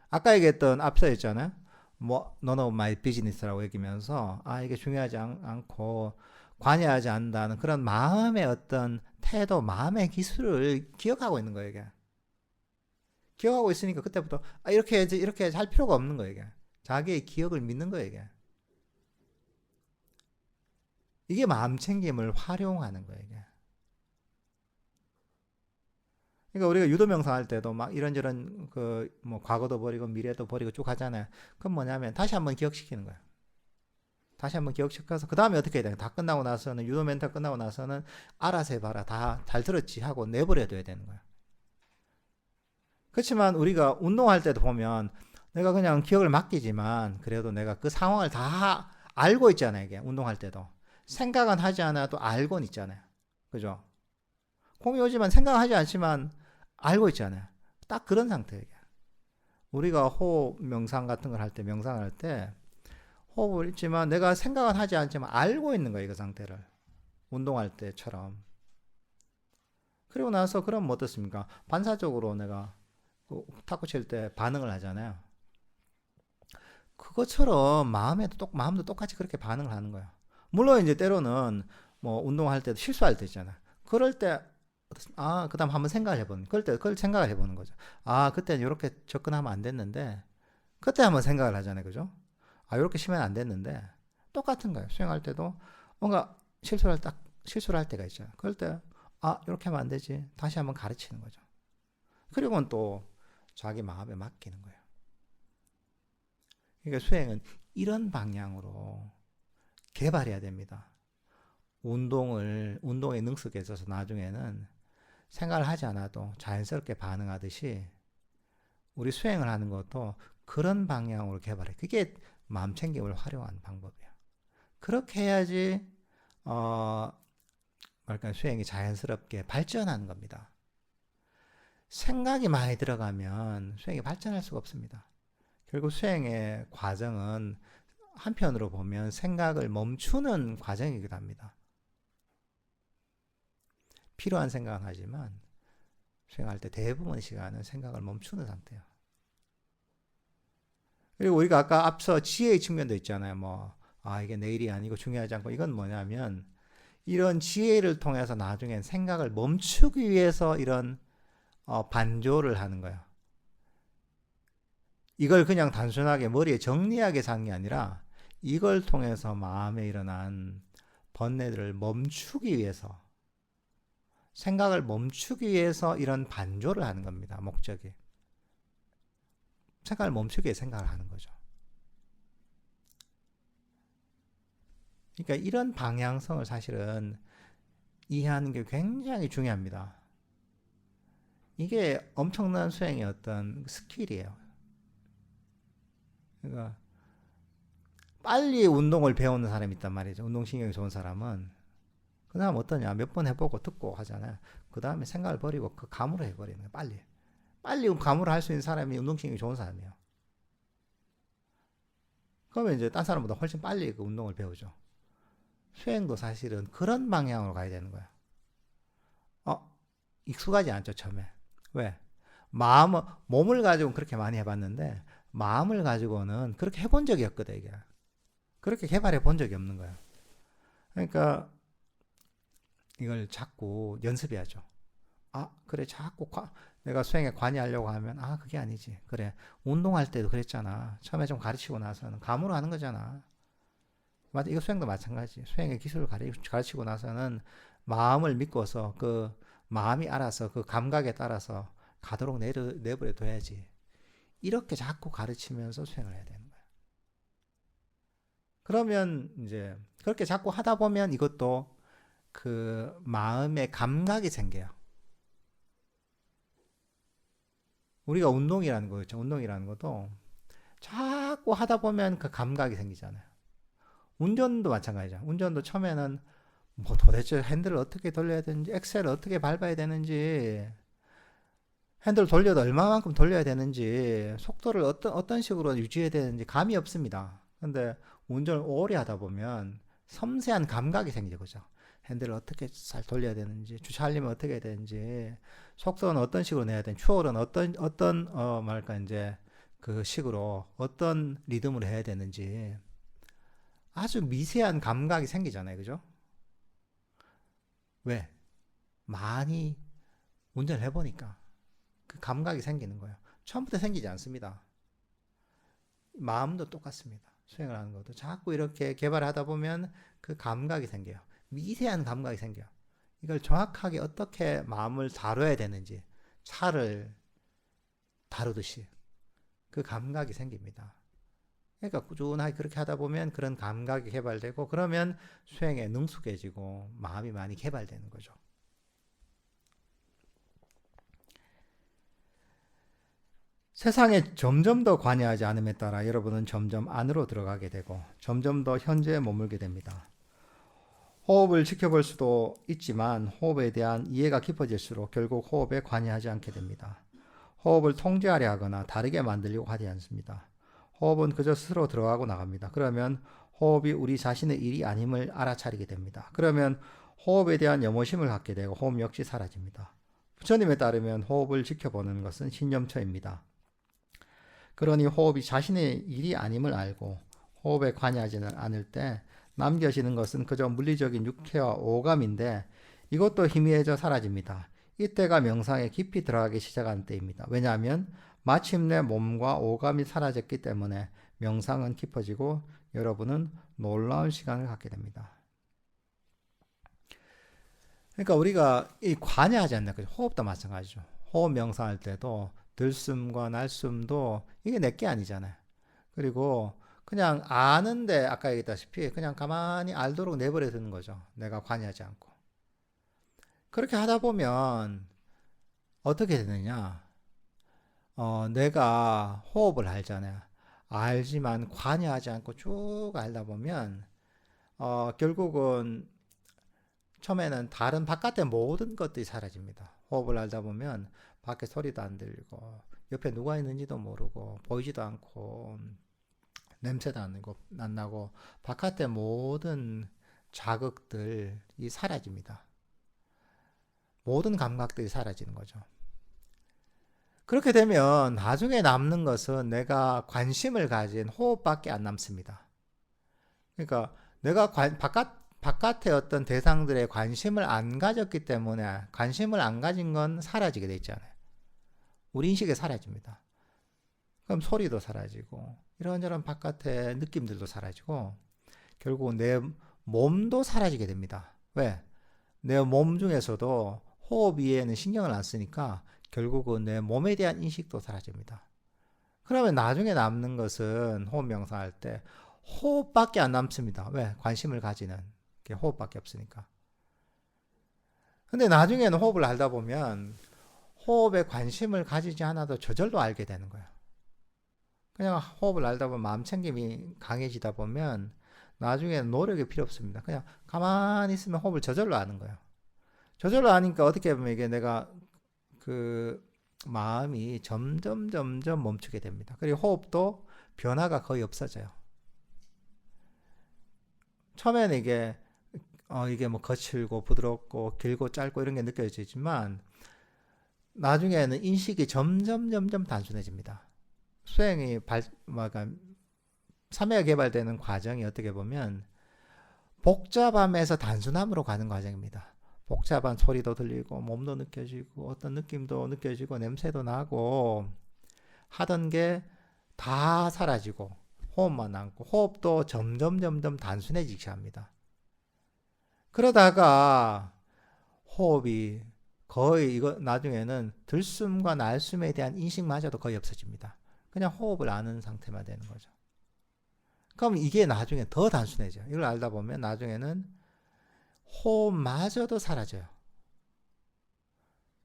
아까 얘기했던 앞서 있잖아요. 뭐 none of my business라고 얘기하면서 이게 중요하지 않고 관여하지 않는다는 그런 마음의 어떤 태도, 마음의 기술을 기억하고 있는 거예요, 이게. 기억하고 있으니까 그때부터 이렇게 해야지, 이렇게 해야지 할 필요가 없는 거예요, 이게. 자기의 기억을 믿는 거예요, 이게. 이게 마음 챙김을 활용하는 거예요, 이게. 그러니까 우리가 유도 명상할 때도 막 이런저런 뭐 과거도 버리고 미래도 버리고 쭉 하잖아요. 그건 뭐냐면 다시 한번 기억시키는 거예요. 다시 한번 기억시켜서 그 다음에 어떻게 해야 돼요? 다 끝나고 나서는 유도 멘탈 끝나고 나서는 알아서 해봐라. 다 잘 들었지 하고 내버려둬야 되는 거예요. 그렇지만 우리가 운동할 때도 보면 내가 그냥 기억을 맡기지만 그래도 내가 그 상황을 다 알고 있잖아요. 이게 운동할 때도 생각은 하지 않아도 알고는 있잖아요. 그죠? 공이 오지만 생각하지 않지만 알고 있잖아요. 딱 그런 상태예요. 우리가 호흡 명상 같은 걸 할 때, 명상을 할 때, 호흡을 있지만 내가 생각은 하지 않지만 알고 있는 거예요, 그 상태를. 운동할 때처럼. 그리고 나서 그럼 어떻습니까? 반사적으로 내가 탁구 칠 때 반응을 하잖아요. 그것처럼 마음도 똑같이 그렇게 반응을 하는 거예요. 물론 이제 때로는 뭐 운동할 때도 실수할 때 있잖아요. 그럴 때 그 다음 한번 생각을 해보는, 그걸 생각을 해보는 거죠. 그때는 이렇게 접근하면 안 됐는데, 그때 한번 생각을 하잖아요. 그죠? 이렇게 쉬면 안 됐는데, 똑같은 거예요. 수행할 때도 뭔가 실수를 할 때가 있잖아요. 그럴 때, 이렇게 하면 안 되지. 다시 한번 가르치는 거죠. 그리고는 또 자기 마음에 맡기는 거예요. 그러니까 수행은 이런 방향으로 개발해야 됩니다. 운동에 능숙해져서 나중에는 생각을 하지 않아도 자연스럽게 반응하듯이 우리 수행을 하는 것도 그런 방향으로 개발해. 그게 마음 챙김을 활용하는 방법이에요. 그렇게 해야지 수행이 자연스럽게 발전하는 겁니다. 생각이 많이 들어가면 수행이 발전할 수가 없습니다. 결국 수행의 과정은 한편으로 보면 생각을 멈추는 과정이기도 합니다. 필요한 생각은 하지만 수행할 때 대부분의 시간은 생각을 멈추는 상태예요. 그리고 우리가 아까 앞서 지혜의 측면도 있잖아요. 이게 내일이 아니고 중요하지 않고, 이건 뭐냐면 이런 지혜를 통해서 나중엔 생각을 멈추기 위해서 이런 반조를 하는 거예요. 이걸 그냥 단순하게 머리에 정리하게 산 게 아니라 이걸 통해서 마음에 일어난 번뇌들을 멈추기 위해서, 생각을 멈추기 위해서 이런 반조를 하는 겁니다. 목적이. 생각을 멈추기 위해 생각을 하는 거죠. 그러니까 이런 방향성을 사실은 이해하는 게 굉장히 중요합니다. 이게 엄청난 수행의 어떤 스킬이에요. 그러니까 빨리 운동을 배우는 사람이 있단 말이죠. 운동신경이 좋은 사람은. 그 다음 어떠냐? 몇 번 해보고 듣고 하잖아요. 그 다음에 생각을 버리고 그 감으로 해버리는 거예요. 빨리. 빨리 감으로 할 수 있는 사람이 운동신경이 좋은 사람이에요. 그러면 이제 딴 사람보다 훨씬 빨리 그 운동을 배우죠. 수행도 사실은 그런 방향으로 가야 되는 거예요. 익숙하지 않죠, 처음에. 왜? 몸을 가지고는 그렇게 많이 해봤는데, 마음을 가지고는 그렇게 해본 적이 없거든, 이게. 그렇게 개발해 본 적이 없는 거예요. 그러니까, 이걸 자꾸 연습해야죠. 그래, 자꾸 내가 수행에 관여하려고 하면, 그게 아니지. 그래, 운동할 때도 그랬잖아. 처음에 좀 가르치고 나서는 감으로 하는 거잖아. 맞아, 이거 수행도 마찬가지. 수행의 기술을 가르치고 나서는 마음을 믿고서 그 마음이 알아서 그 감각에 따라서 가도록 내버려 둬야지. 이렇게 자꾸 가르치면서 수행을 해야 되는 거예요. 그러면 이제 그렇게 자꾸 하다 보면 이것도 그 마음의 감각이 생겨요. 우리가 운동이라는 거 있죠. 운동이라는 것도 자꾸 하다 보면 그 감각이 생기잖아요. 운전도 마찬가지죠. 운전도 처음에는 뭐 도대체 핸들을 어떻게 돌려야 되는지, 엑셀을 어떻게 밟아야 되는지, 핸들 돌려도 얼마만큼 돌려야 되는지, 속도를 어떤 식으로 유지해야 되는지 감이 없습니다. 근데 운전을 오래 하다 보면 섬세한 감각이 생기죠. 핸들을 어떻게 잘 돌려야 되는지, 주차하려면 어떻게 해야 되는지, 속도는 어떤 식으로 내야 되는지, 추월은 말까, 이제 그 식으로 어떤 리듬으로 해야 되는지, 아주 미세한 감각이 생기잖아요. 그죠? 왜? 많이 운전을 해보니까 그 감각이 생기는 거예요. 처음부터 생기지 않습니다. 마음도 똑같습니다. 수행을 하는 것도 자꾸 이렇게 개발하다 보면 그 감각이 생겨요. 미세한 감각이 생겨요. 이걸 정확하게 어떻게 마음을 다뤄야 되는지, 차를 다루듯이 그 감각이 생깁니다. 그러니까 꾸준하게 그렇게 하다 보면 그런 감각이 개발되고, 그러면 수행에 능숙해지고 마음이 많이 개발되는 거죠. 세상에 점점 더 관여하지 않음에 따라 여러분은 점점 안으로 들어가게 되고 점점 더 현재에 머물게 됩니다. 호흡을 지켜볼 수도 있지만 호흡에 대한 이해가 깊어질수록 결국 호흡에 관여하지 않게 됩니다. 호흡을 통제하려 하거나 다르게 만들려고 하지 않습니다. 호흡은 그저 스스로 들어가고 나갑니다. 그러면 호흡이 우리 자신의 일이 아님을 알아차리게 됩니다. 그러면 호흡에 대한 염호심을 갖게 되고 호흡 역시 사라집니다. 부처님에 따르면 호흡을 지켜보는 것은 신념처입니다. 그러니 호흡이 자신의 일이 아님을 알고 호흡에 관여하지는 않을 때 남겨지는 것은 그저 물리적인 육체와 오감인데 이것도 희미해져 사라집니다. 이때가 명상에 깊이 들어가기 시작하는 때입니다. 왜냐하면 마침내 몸과 오감이 사라졌기 때문에 명상은 깊어지고 여러분은 놀라운 시간을 갖게 됩니다. 그러니까 우리가 이 관여하지 않는 거죠. 호흡도 마찬가지죠. 호흡 명상할 때도 들숨과 날숨도 이게 내게 아니잖아요. 그리고 그냥 아는데 아까 얘기했다시피 그냥 가만히 알도록 내버려 두는 거죠. 내가 관여하지 않고. 그렇게 하다 보면 어떻게 되느냐? 내가 호흡을 알잖아요. 알지만 관여하지 않고 쭉 알다 보면 결국은 처음에는 다른 바깥의 모든 것들이 사라집니다. 호흡을 알다 보면 밖에 소리도 안 들리고 옆에 누가 있는지도 모르고 보이지도 않고 냄새도 안 나고 바깥의 모든 자극들이 사라집니다. 모든 감각들이 사라지는 거죠. 그렇게 되면 나중에 남는 것은 내가 관심을 가진 호흡밖에 안 남습니다. 그러니까 내가 바깥의 어떤 대상들의 관심을 안 가졌기 때문에 관심을 안 가진 건 사라지게 돼 있잖아요. 우리 인식이 사라집니다. 그럼 소리도 사라지고 이런저런 바깥의 느낌들도 사라지고 결국 내 몸도 사라지게 됩니다. 왜? 내 몸 중에서도 호흡 이외에는 신경을 안 쓰니까 결국은 내 몸에 대한 인식도 사라집니다. 그러면 나중에 남는 것은 호흡 명상할 때 호흡밖에 안 남습니다. 왜? 관심을 가지는 게 호흡밖에 없으니까. 근데 나중에는 호흡을 알다 보면 호흡에 관심을 가지지 않아도 저절로 알게 되는 거예요. 그냥 호흡을 알다 보면 마음 챙김이 강해지다 보면 나중에는 노력이 필요 없습니다. 그냥 가만히 있으면 호흡을 저절로 하는 거예요. 저절로 하니까 어떻게 보면 이게 내가 그 마음이 점점 멈추게 됩니다. 그리고 호흡도 변화가 거의 없어져요. 처음에는 이게 뭐 거칠고 부드럽고 길고 짧고 이런 게 느껴지지만 나중에는 인식이 점점 단순해집니다. 수행이 뭐가 사매가 개발되는 과정이 어떻게 보면 복잡함에서 단순함으로 가는 과정입니다. 복잡한 소리도 들리고 몸도 느껴지고 어떤 느낌도 느껴지고 냄새도 나고 하던 게 다 사라지고 호흡만 남고 호흡도 점점 단순해지기 시작합니다. 그러다가 호흡이 거의 이거 나중에는 들숨과 날숨에 대한 인식마저도 거의 없어집니다. 그냥 호흡을 아는 상태만 되는 거죠. 그럼 이게 나중에 더 단순해져요. 이걸 알다 보면 나중에는 호흡마저도 사라져요.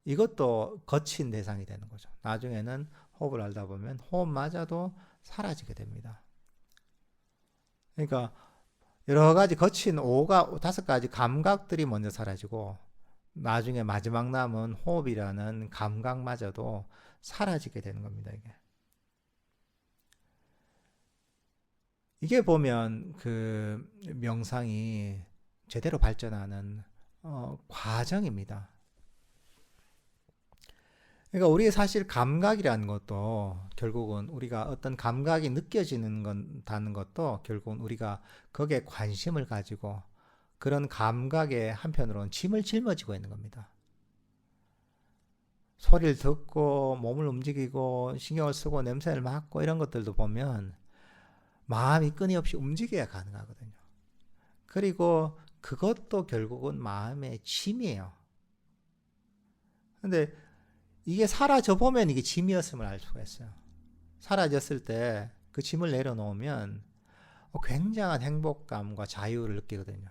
이것도 거친 대상이 되는 거죠. 나중에는 호흡을 알다 보면 호흡마저도 사라지게 됩니다. 그러니까 여러 가지 거친 5가지 감각들이 먼저 사라지고 나중에 마지막 남은 호흡이라는 감각마저도 사라지게 되는 겁니다. 이게 보면 그 명상이 제대로 발전하는 과정입니다. 그러니까 우리 사실 감각이라는 것도 결국은 우리가 어떤 감각이 느껴지는 것도 결국은 우리가 거기에 관심을 가지고 그런 감각에 한편으로는 짐을 짊어지고 있는 겁니다. 소리를 듣고 몸을 움직이고 신경을 쓰고 냄새를 맡고 이런 것들도 보면 마음이 끊임없이 움직여야 가능하거든요. 그리고 그것도 결국은 마음의 짐이에요. 근데 이게 사라져 보면 이게 짐이었음을 알 수가 있어요. 사라졌을 때 그 짐을 내려놓으면 굉장한 행복감과 자유를 느끼거든요.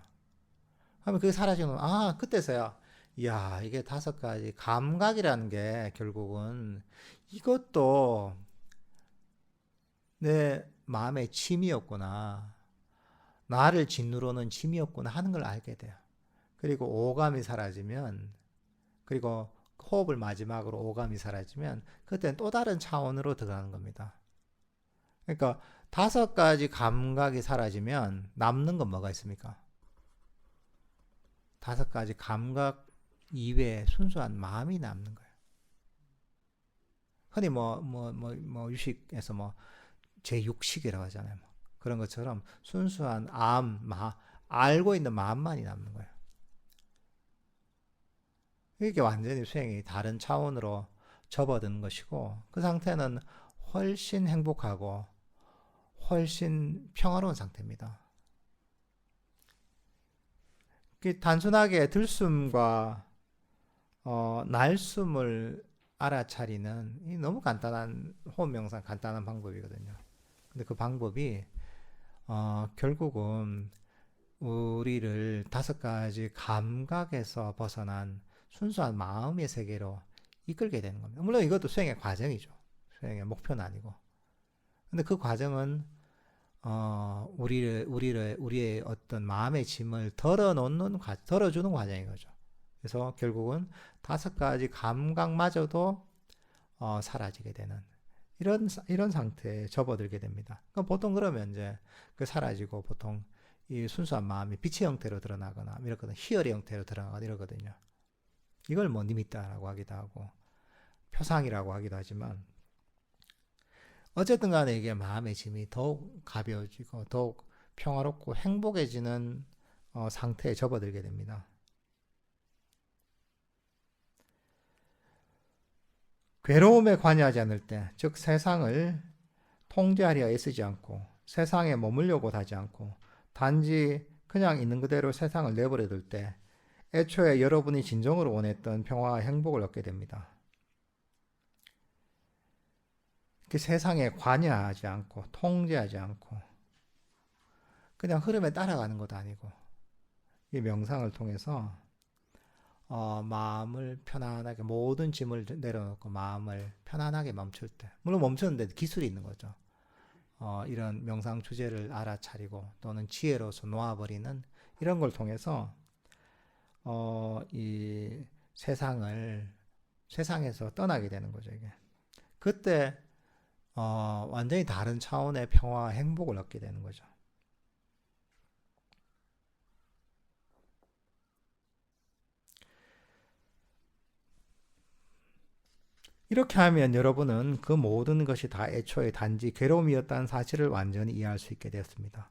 그러면 그게 사라지면 그때서야 이야 이게 5가지 감각이라는 게 결국은 이것도 내 마음의 짐이었구나. 나를 짓누르는 짐이었구나 하는 걸 알게 돼요. 그리고 오감이 사라지면 그리고 호흡을 마지막으로 오감이 사라지면 그때는 또 다른 차원으로 들어가는 겁니다. 그러니까 5가지 감각이 사라지면 남는 건 뭐가 있습니까? 5가지 감각 이외에 순수한 마음이 남는 거예요. 흔히 유식에서 제6식이라고 하잖아요. 그런 것처럼 순수한 알고 있는 마음만이 남는 거예요. 이게 완전히 수행이 다른 차원으로 접어드는 것이고 그 상태는 훨씬 행복하고 훨씬 평화로운 상태입니다. 단순하게 들숨과 날숨을 알아차리는 너무 간단한 호흡 명상 간단한 방법이거든요. 근데 그 방법이 결국은 우리를 5가지 감각에서 벗어난 순수한 마음의 세계로 이끌게 되는 겁니다. 물론 이것도 수행의 과정이죠. 수행의 목표는 아니고. 근데 그 과정은 우리의 어떤 마음의 짐을 덜어주는 과정인 거죠. 그래서 결국은 5가지 감각마저도 사라지게 되는 이런 상태에 접어들게 됩니다. 보통 그러면 이제 그 사라지고 보통 이 순수한 마음이 빛의 형태로 드러나거나 이렇거든 희열의 형태로 드러나거나 이러거든요. 이걸 니미타라고 하기도 하고 표상이라고 하기도 하지만 어쨌든 간에 이게 마음의 짐이 더욱 가벼워지고 더욱 평화롭고 행복해지는 상태에 접어들게 됩니다. 괴로움에 관여하지 않을 때, 즉 세상을 통제하려 애쓰지 않고 세상에 머물려고 하지 않고 단지 그냥 있는 그대로 세상을 내버려 둘 때 애초에 여러분이 진정으로 원했던 평화와 행복을 얻게 됩니다. 세상에 관여하지 않고 통제하지 않고 그냥 흐름에 따라가는 것도 아니고 이 명상을 통해서 마음을 편안하게 모든 짐을 내려놓고 마음을 편안하게 멈출 때 물론 멈추는데 기술이 있는 거죠. 이런 명상 주제를 알아차리고 또는 지혜로서 놓아버리는 이런 걸 통해서 이 세상에서 떠나게 되는 거죠, 이게. 그때 완전히 다른 차원의 평화와 행복을 얻게 되는 거죠. 이렇게 하면 여러분은 그 모든 것이 다 애초에 단지 괴로움이었다는 사실을 완전히 이해할 수 있게 되었습니다.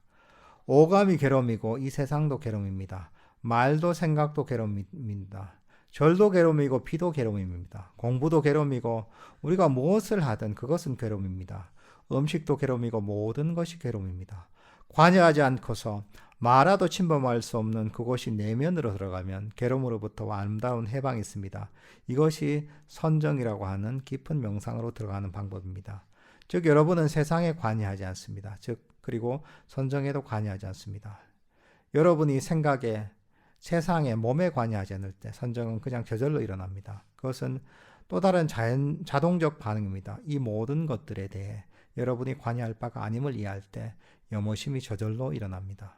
오감이 괴로움이고 이 세상도 괴로움입니다. 말도 생각도 괴로움입니다. 절도 괴로움이고 피도 괴로움입니다. 공부도 괴로움이고 우리가 무엇을 하든 그것은 괴로움입니다. 음식도 괴로움이고 모든 것이 괴로움입니다. 관여하지 않고서 말아도 침범할 수 없는 그곳이 내면으로 들어가면 괴로움으로부터 아름다운 해방이 있습니다. 이것이 선정이라고 하는 깊은 명상으로 들어가는 방법입니다. 즉 여러분은 세상에 관여하지 않습니다. 즉 그리고 선정에도 관여하지 않습니다. 여러분이 생각에 세상에 몸에 관여하지 않을 때 선정은 그냥 저절로 일어납니다. 그것은 또 다른 자동적 반응입니다. 이 모든 것들에 대해 여러분이 관여할 바가 아님을 이해할 때 염호심이 저절로 일어납니다.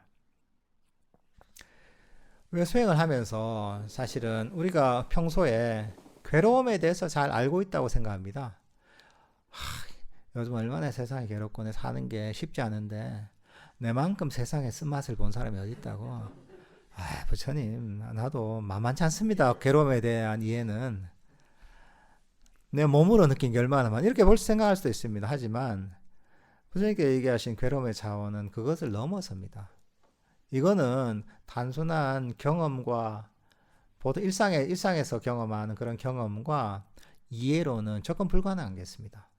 우리가 수행을 하면서 사실은 우리가 평소에 괴로움에 대해서 잘 알고 있다고 생각합니다. 요즘 얼마나 세상이 괴롭고 내 사는 게 쉽지 않은데 내만큼 세상에 쓴맛을 본 사람이 어디 있다고. 부처님, 나도 만만치 않습니다. 괴로움에 대한 이해는. 내 몸으로 느낀 게 얼마나 많아. 이렇게 벌써 생각할 수도 있습니다. 하지만 부처님께 얘기하신 괴로움의 차원은 그것을 넘어섭니다. 이거는 단순한 경험과 보통 일상에서 경험하는 그런 경험과 이해로는 접근 불가능하겠습니다.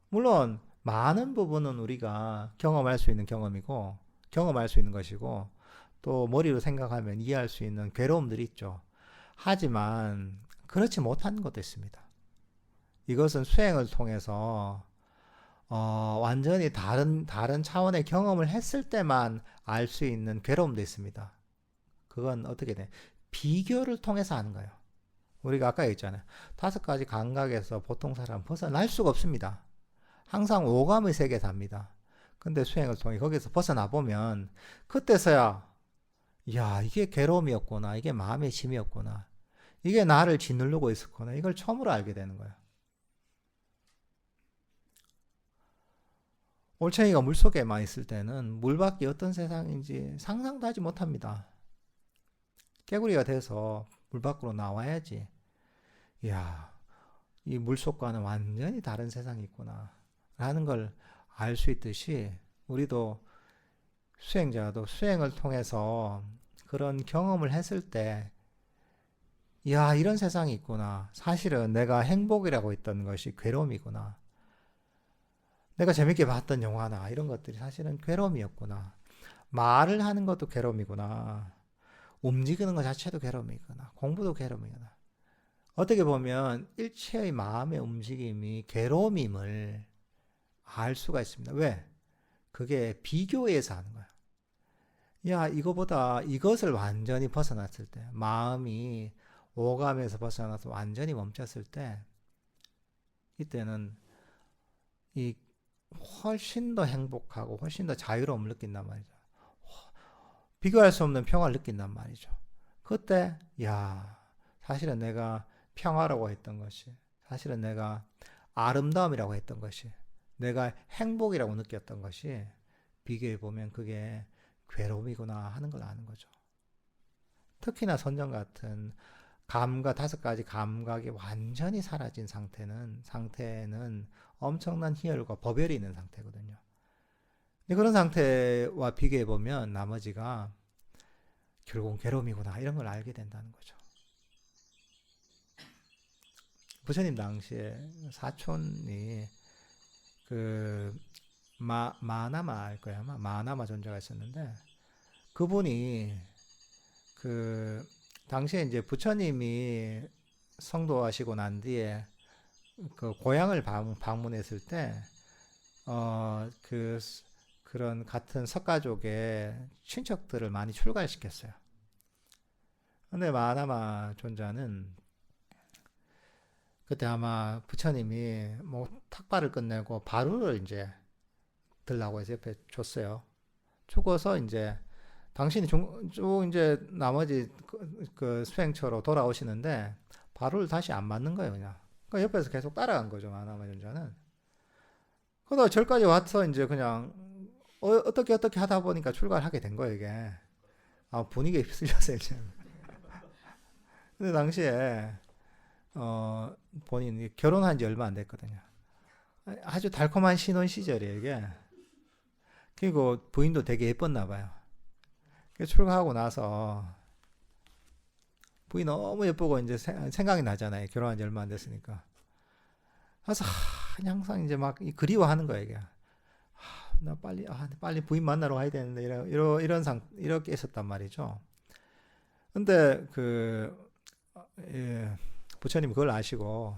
물론 많은 부분은 우리가 경험할 수 있는 경험이고 경험할 수 있는 것이고 또 머리로 생각하면 이해할 수 있는 괴로움들이 있죠. 하지만 그렇지 못한 것도 있습니다. 이것은 수행을 통해서 완전히 다른 차원의 경험을 했을 때만 알 수 있는 괴로움도 있습니다. 그건 어떻게 돼? 비교를 통해서 하는 거예요. 우리가 아까 얘기했잖아요. 5가지 감각에서 보통 사람은 벗어날 수가 없습니다. 항상 오감의 세계에 삽니다. 근데 수행을 통해 거기서 벗어나 보면 그때서야 야, 이게 괴로움이었구나. 이게 마음의 짐이었구나. 이게 나를 짓누르고 있었구나. 이걸 처음으로 알게 되는 거예요. 올챙이가 물속에만 있을 때는 물밖에 어떤 세상인지 상상도 하지 못합니다. 깨구리가 돼서 물 밖으로 나와야지. 이야, 이 물속과는 완전히 다른 세상이 있구나. 라는 걸 알 수 있듯이 우리도 수행자도 수행을 통해서 그런 경험을 했을 때 야, 이런 세상이 있구나. 사실은 내가 행복이라고 했던 것이 괴로움이구나. 내가 재밌게 봤던 영화나 이런 것들이 사실은 괴로움이었구나. 말을 하는 것도 괴로움이구나. 움직이는 것 자체도 괴로움이구나. 공부도 괴로움이구나. 어떻게 보면 일체의 마음의 움직임이 괴로움임을 알 수가 있습니다. 왜? 그게 비교에서 하는 거야. 야, 이거보다 이것을 완전히 벗어났을 때, 마음이 오감에서 벗어나서 완전히 멈췄을 때, 이때는 이 훨씬 더 행복하고 훨씬 더 자유로움을 느낀단 말이죠. 비교할 수 없는 평화를 느낀단 말이죠. 그때 야, 사실은 내가 평화라고 했던 것이, 사실은 내가 아름다움이라고 했던 것이, 내가 행복이라고 느꼈던 것이 비교해 보면 그게 괴로움이구나 하는 걸 아는 거죠. 특히나 선정 같은 감각, 5가지 감각이 완전히 사라진 상태는 엄청난 희열과 법열이 있는 상태거든요. 근데 그런 상태와 비교해 보면 나머지가 결국은 괴로움이구나 이런 걸 알게 된다는 거죠. 부처님 당시에 사촌이 그 마나마 알 거야 아마 마나마 존재가 있었는데 그분이 그 당시에 이제 부처님이 성도하시고 난 뒤에 그 고향을 방문했을 때 그런 같은 석가족의 친척들을 많이 출가시켰어요. 근데 마나마 존자는 그때 아마 부처님이 뭐 탁발을 끝내고 바루를 이제 들라고 해서 옆에 줬어요. 주고서 이제 당신이 쭉 이제 나머지 그 수행처로 돌아오시는데 바로를 다시 안 맞는 거예요, 그냥. 그러니까 옆에서 계속 따라간 거죠, 마나마존자는. 그러다 절까지 와서 이제 그냥 어떻게 하다 보니까 출가를 하게 된 거예요, 이게. 분위기에 휩쓸려서 이제. 근데 당시에 본인이 결혼한 지 얼마 안 됐거든요. 아주 달콤한 신혼 시절이에요, 이게. 그리고 부인도 되게 예뻤나 봐요. 출가하고 나서 부인 너무 예쁘고 이제 생각이 나잖아요. 결혼한 지 얼마 안 됐으니까. 그래서 항상 이제 막 그리워하는 거예요, 이게. 나 빨리 부인 만나러 가야 되는데 이렇게 있었단 말이죠. 근데 부처님 그걸 아시고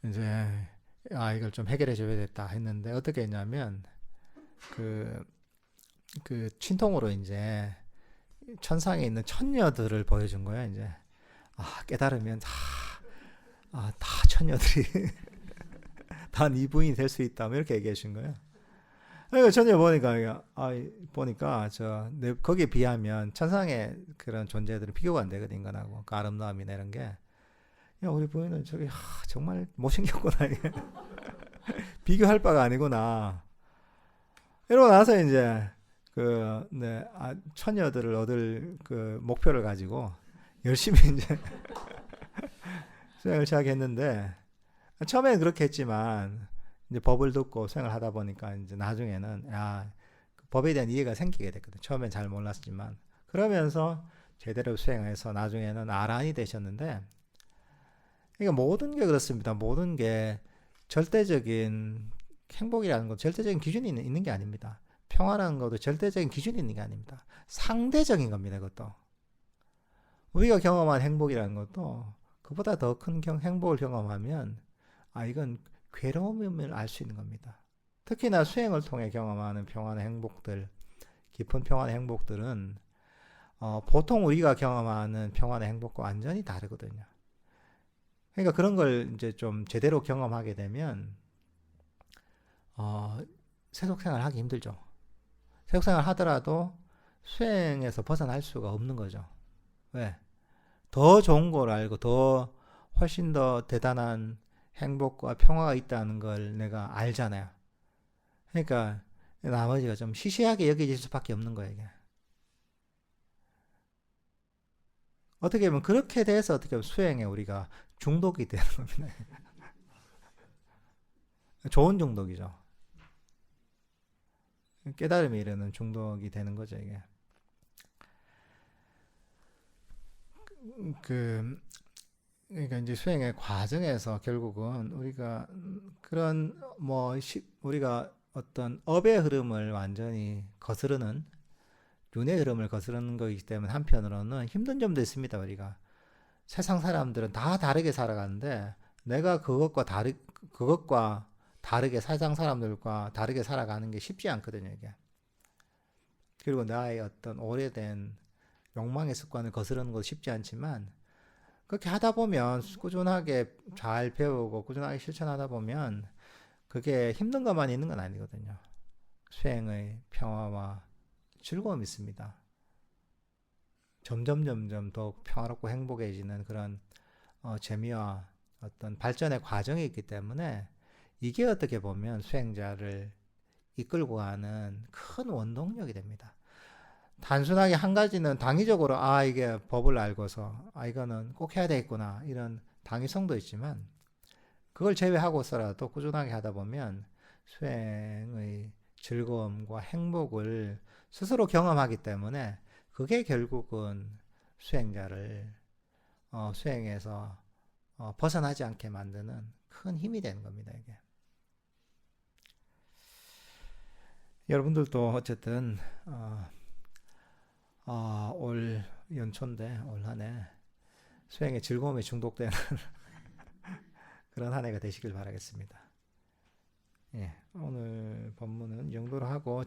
이제 이걸 좀 해결해 줘야겠다 했는데 어떻게 했냐면 그 친통으로 이제 천상에 있는 천녀들을 보여준 거예요. 이제 깨달으면 다 천녀들이 다 네 부인이 될 수 있다. 이렇게 얘기해 준 거예요. 그러니까 천녀 보니까 거기에 비하면 천상의 그런 존재들은 비교가 안 되거든, 인간하고. 그 아름다움이나 이런 게. 야, 우리 부인은 정말 못생겼구나, 이게. 비교할 바가 아니구나. 이러고 나서 이제 처녀들을 얻을 그 목표를 가지고 열심히 이제 수행을 시작했는데, 처음에는 그렇게 했지만 이제 법을 듣고 수행을 하다 보니까 이제 나중에는 그 법에 대한 이해가 생기게 됐거든. 처음엔 잘 몰랐지만 그러면서 제대로 수행해서 나중에는 아라한이 되셨는데, 그러니까 모든 게 그렇습니다. 모든 게 절대적인 행복이라는 건 절대적인 기준이 있는 게 아닙니다. 평화라는 것도 절대적인 기준이 있는 게 아닙니다. 상대적인 겁니다. 그것도 우리가 경험한 행복이라는 것도 그보다 더 큰 행복을 경험하면 이건 괴로움을 알 수 있는 겁니다. 특히나 수행을 통해 경험하는 평안의 행복들, 깊은 평안의 행복들은 보통 우리가 경험하는 평안의 행복과 완전히 다르거든요. 그러니까 그런 걸 이제 좀 제대로 경험하게 되면 세속생활 하기 힘들죠. 세속생활 하더라도 수행에서 벗어날 수가 없는 거죠. 왜? 더 좋은 걸 알고 더 훨씬 더 대단한 행복과 평화가 있다는 걸 내가 알잖아요. 그러니까 나머지가 좀 시시하게 여겨질 수밖에 없는 거예요, 이게. 어떻게 보면 그렇게 돼서 어떻게 보면 수행에 우리가 중독이 되는 겁니다. 좋은 중독이죠. 깨달음에 이르는 중독이 되는 거죠, 이게. 그러니까 이제 수행의 과정에서 결국은 우리가 그런 우리가 어떤 업의 흐름을 완전히 거스르는, 윤의 흐름을 거스르는 거이기 때문에 한편으로는 힘든 점도 있습니다. 우리가 세상 사람들은 다 다르게 살아가는데 내가 그것과 다르게 세상 사람들과 다르게 살아가는 게 쉽지 않거든요, 이게. 그리고 나의 어떤 오래된 욕망의 습관을 거스르는 것도 쉽지 않지만 그렇게 하다 보면 꾸준하게 잘 배우고 꾸준하게 실천하다 보면 그게 힘든 것만 있는 건 아니거든요. 수행의 평화와 즐거움이 있습니다. 점점 더욱 평화롭고 행복해지는 그런 재미와 어떤 발전의 과정이 있기 때문에 이게 어떻게 보면 수행자를 이끌고 가는 큰 원동력이 됩니다. 단순하게 한 가지는 당위적으로 이게 법을 알고서 이거는 꼭 해야 되겠구나 이런 당위성도 있지만 그걸 제외하고서라도 꾸준하게 하다 보면 수행의 즐거움과 행복을 스스로 경험하기 때문에 그게 결국은 수행자를 수행에서 벗어나지 않게 만드는 큰 힘이 되는 겁니다. 이게. 여러분들도 어쨌든 올 연초인데 올 한 해 수행의 즐거움에 중독되는 그런 한 해가 되시길 바라겠습니다. 예, 오늘 법문은 이 정도로 하고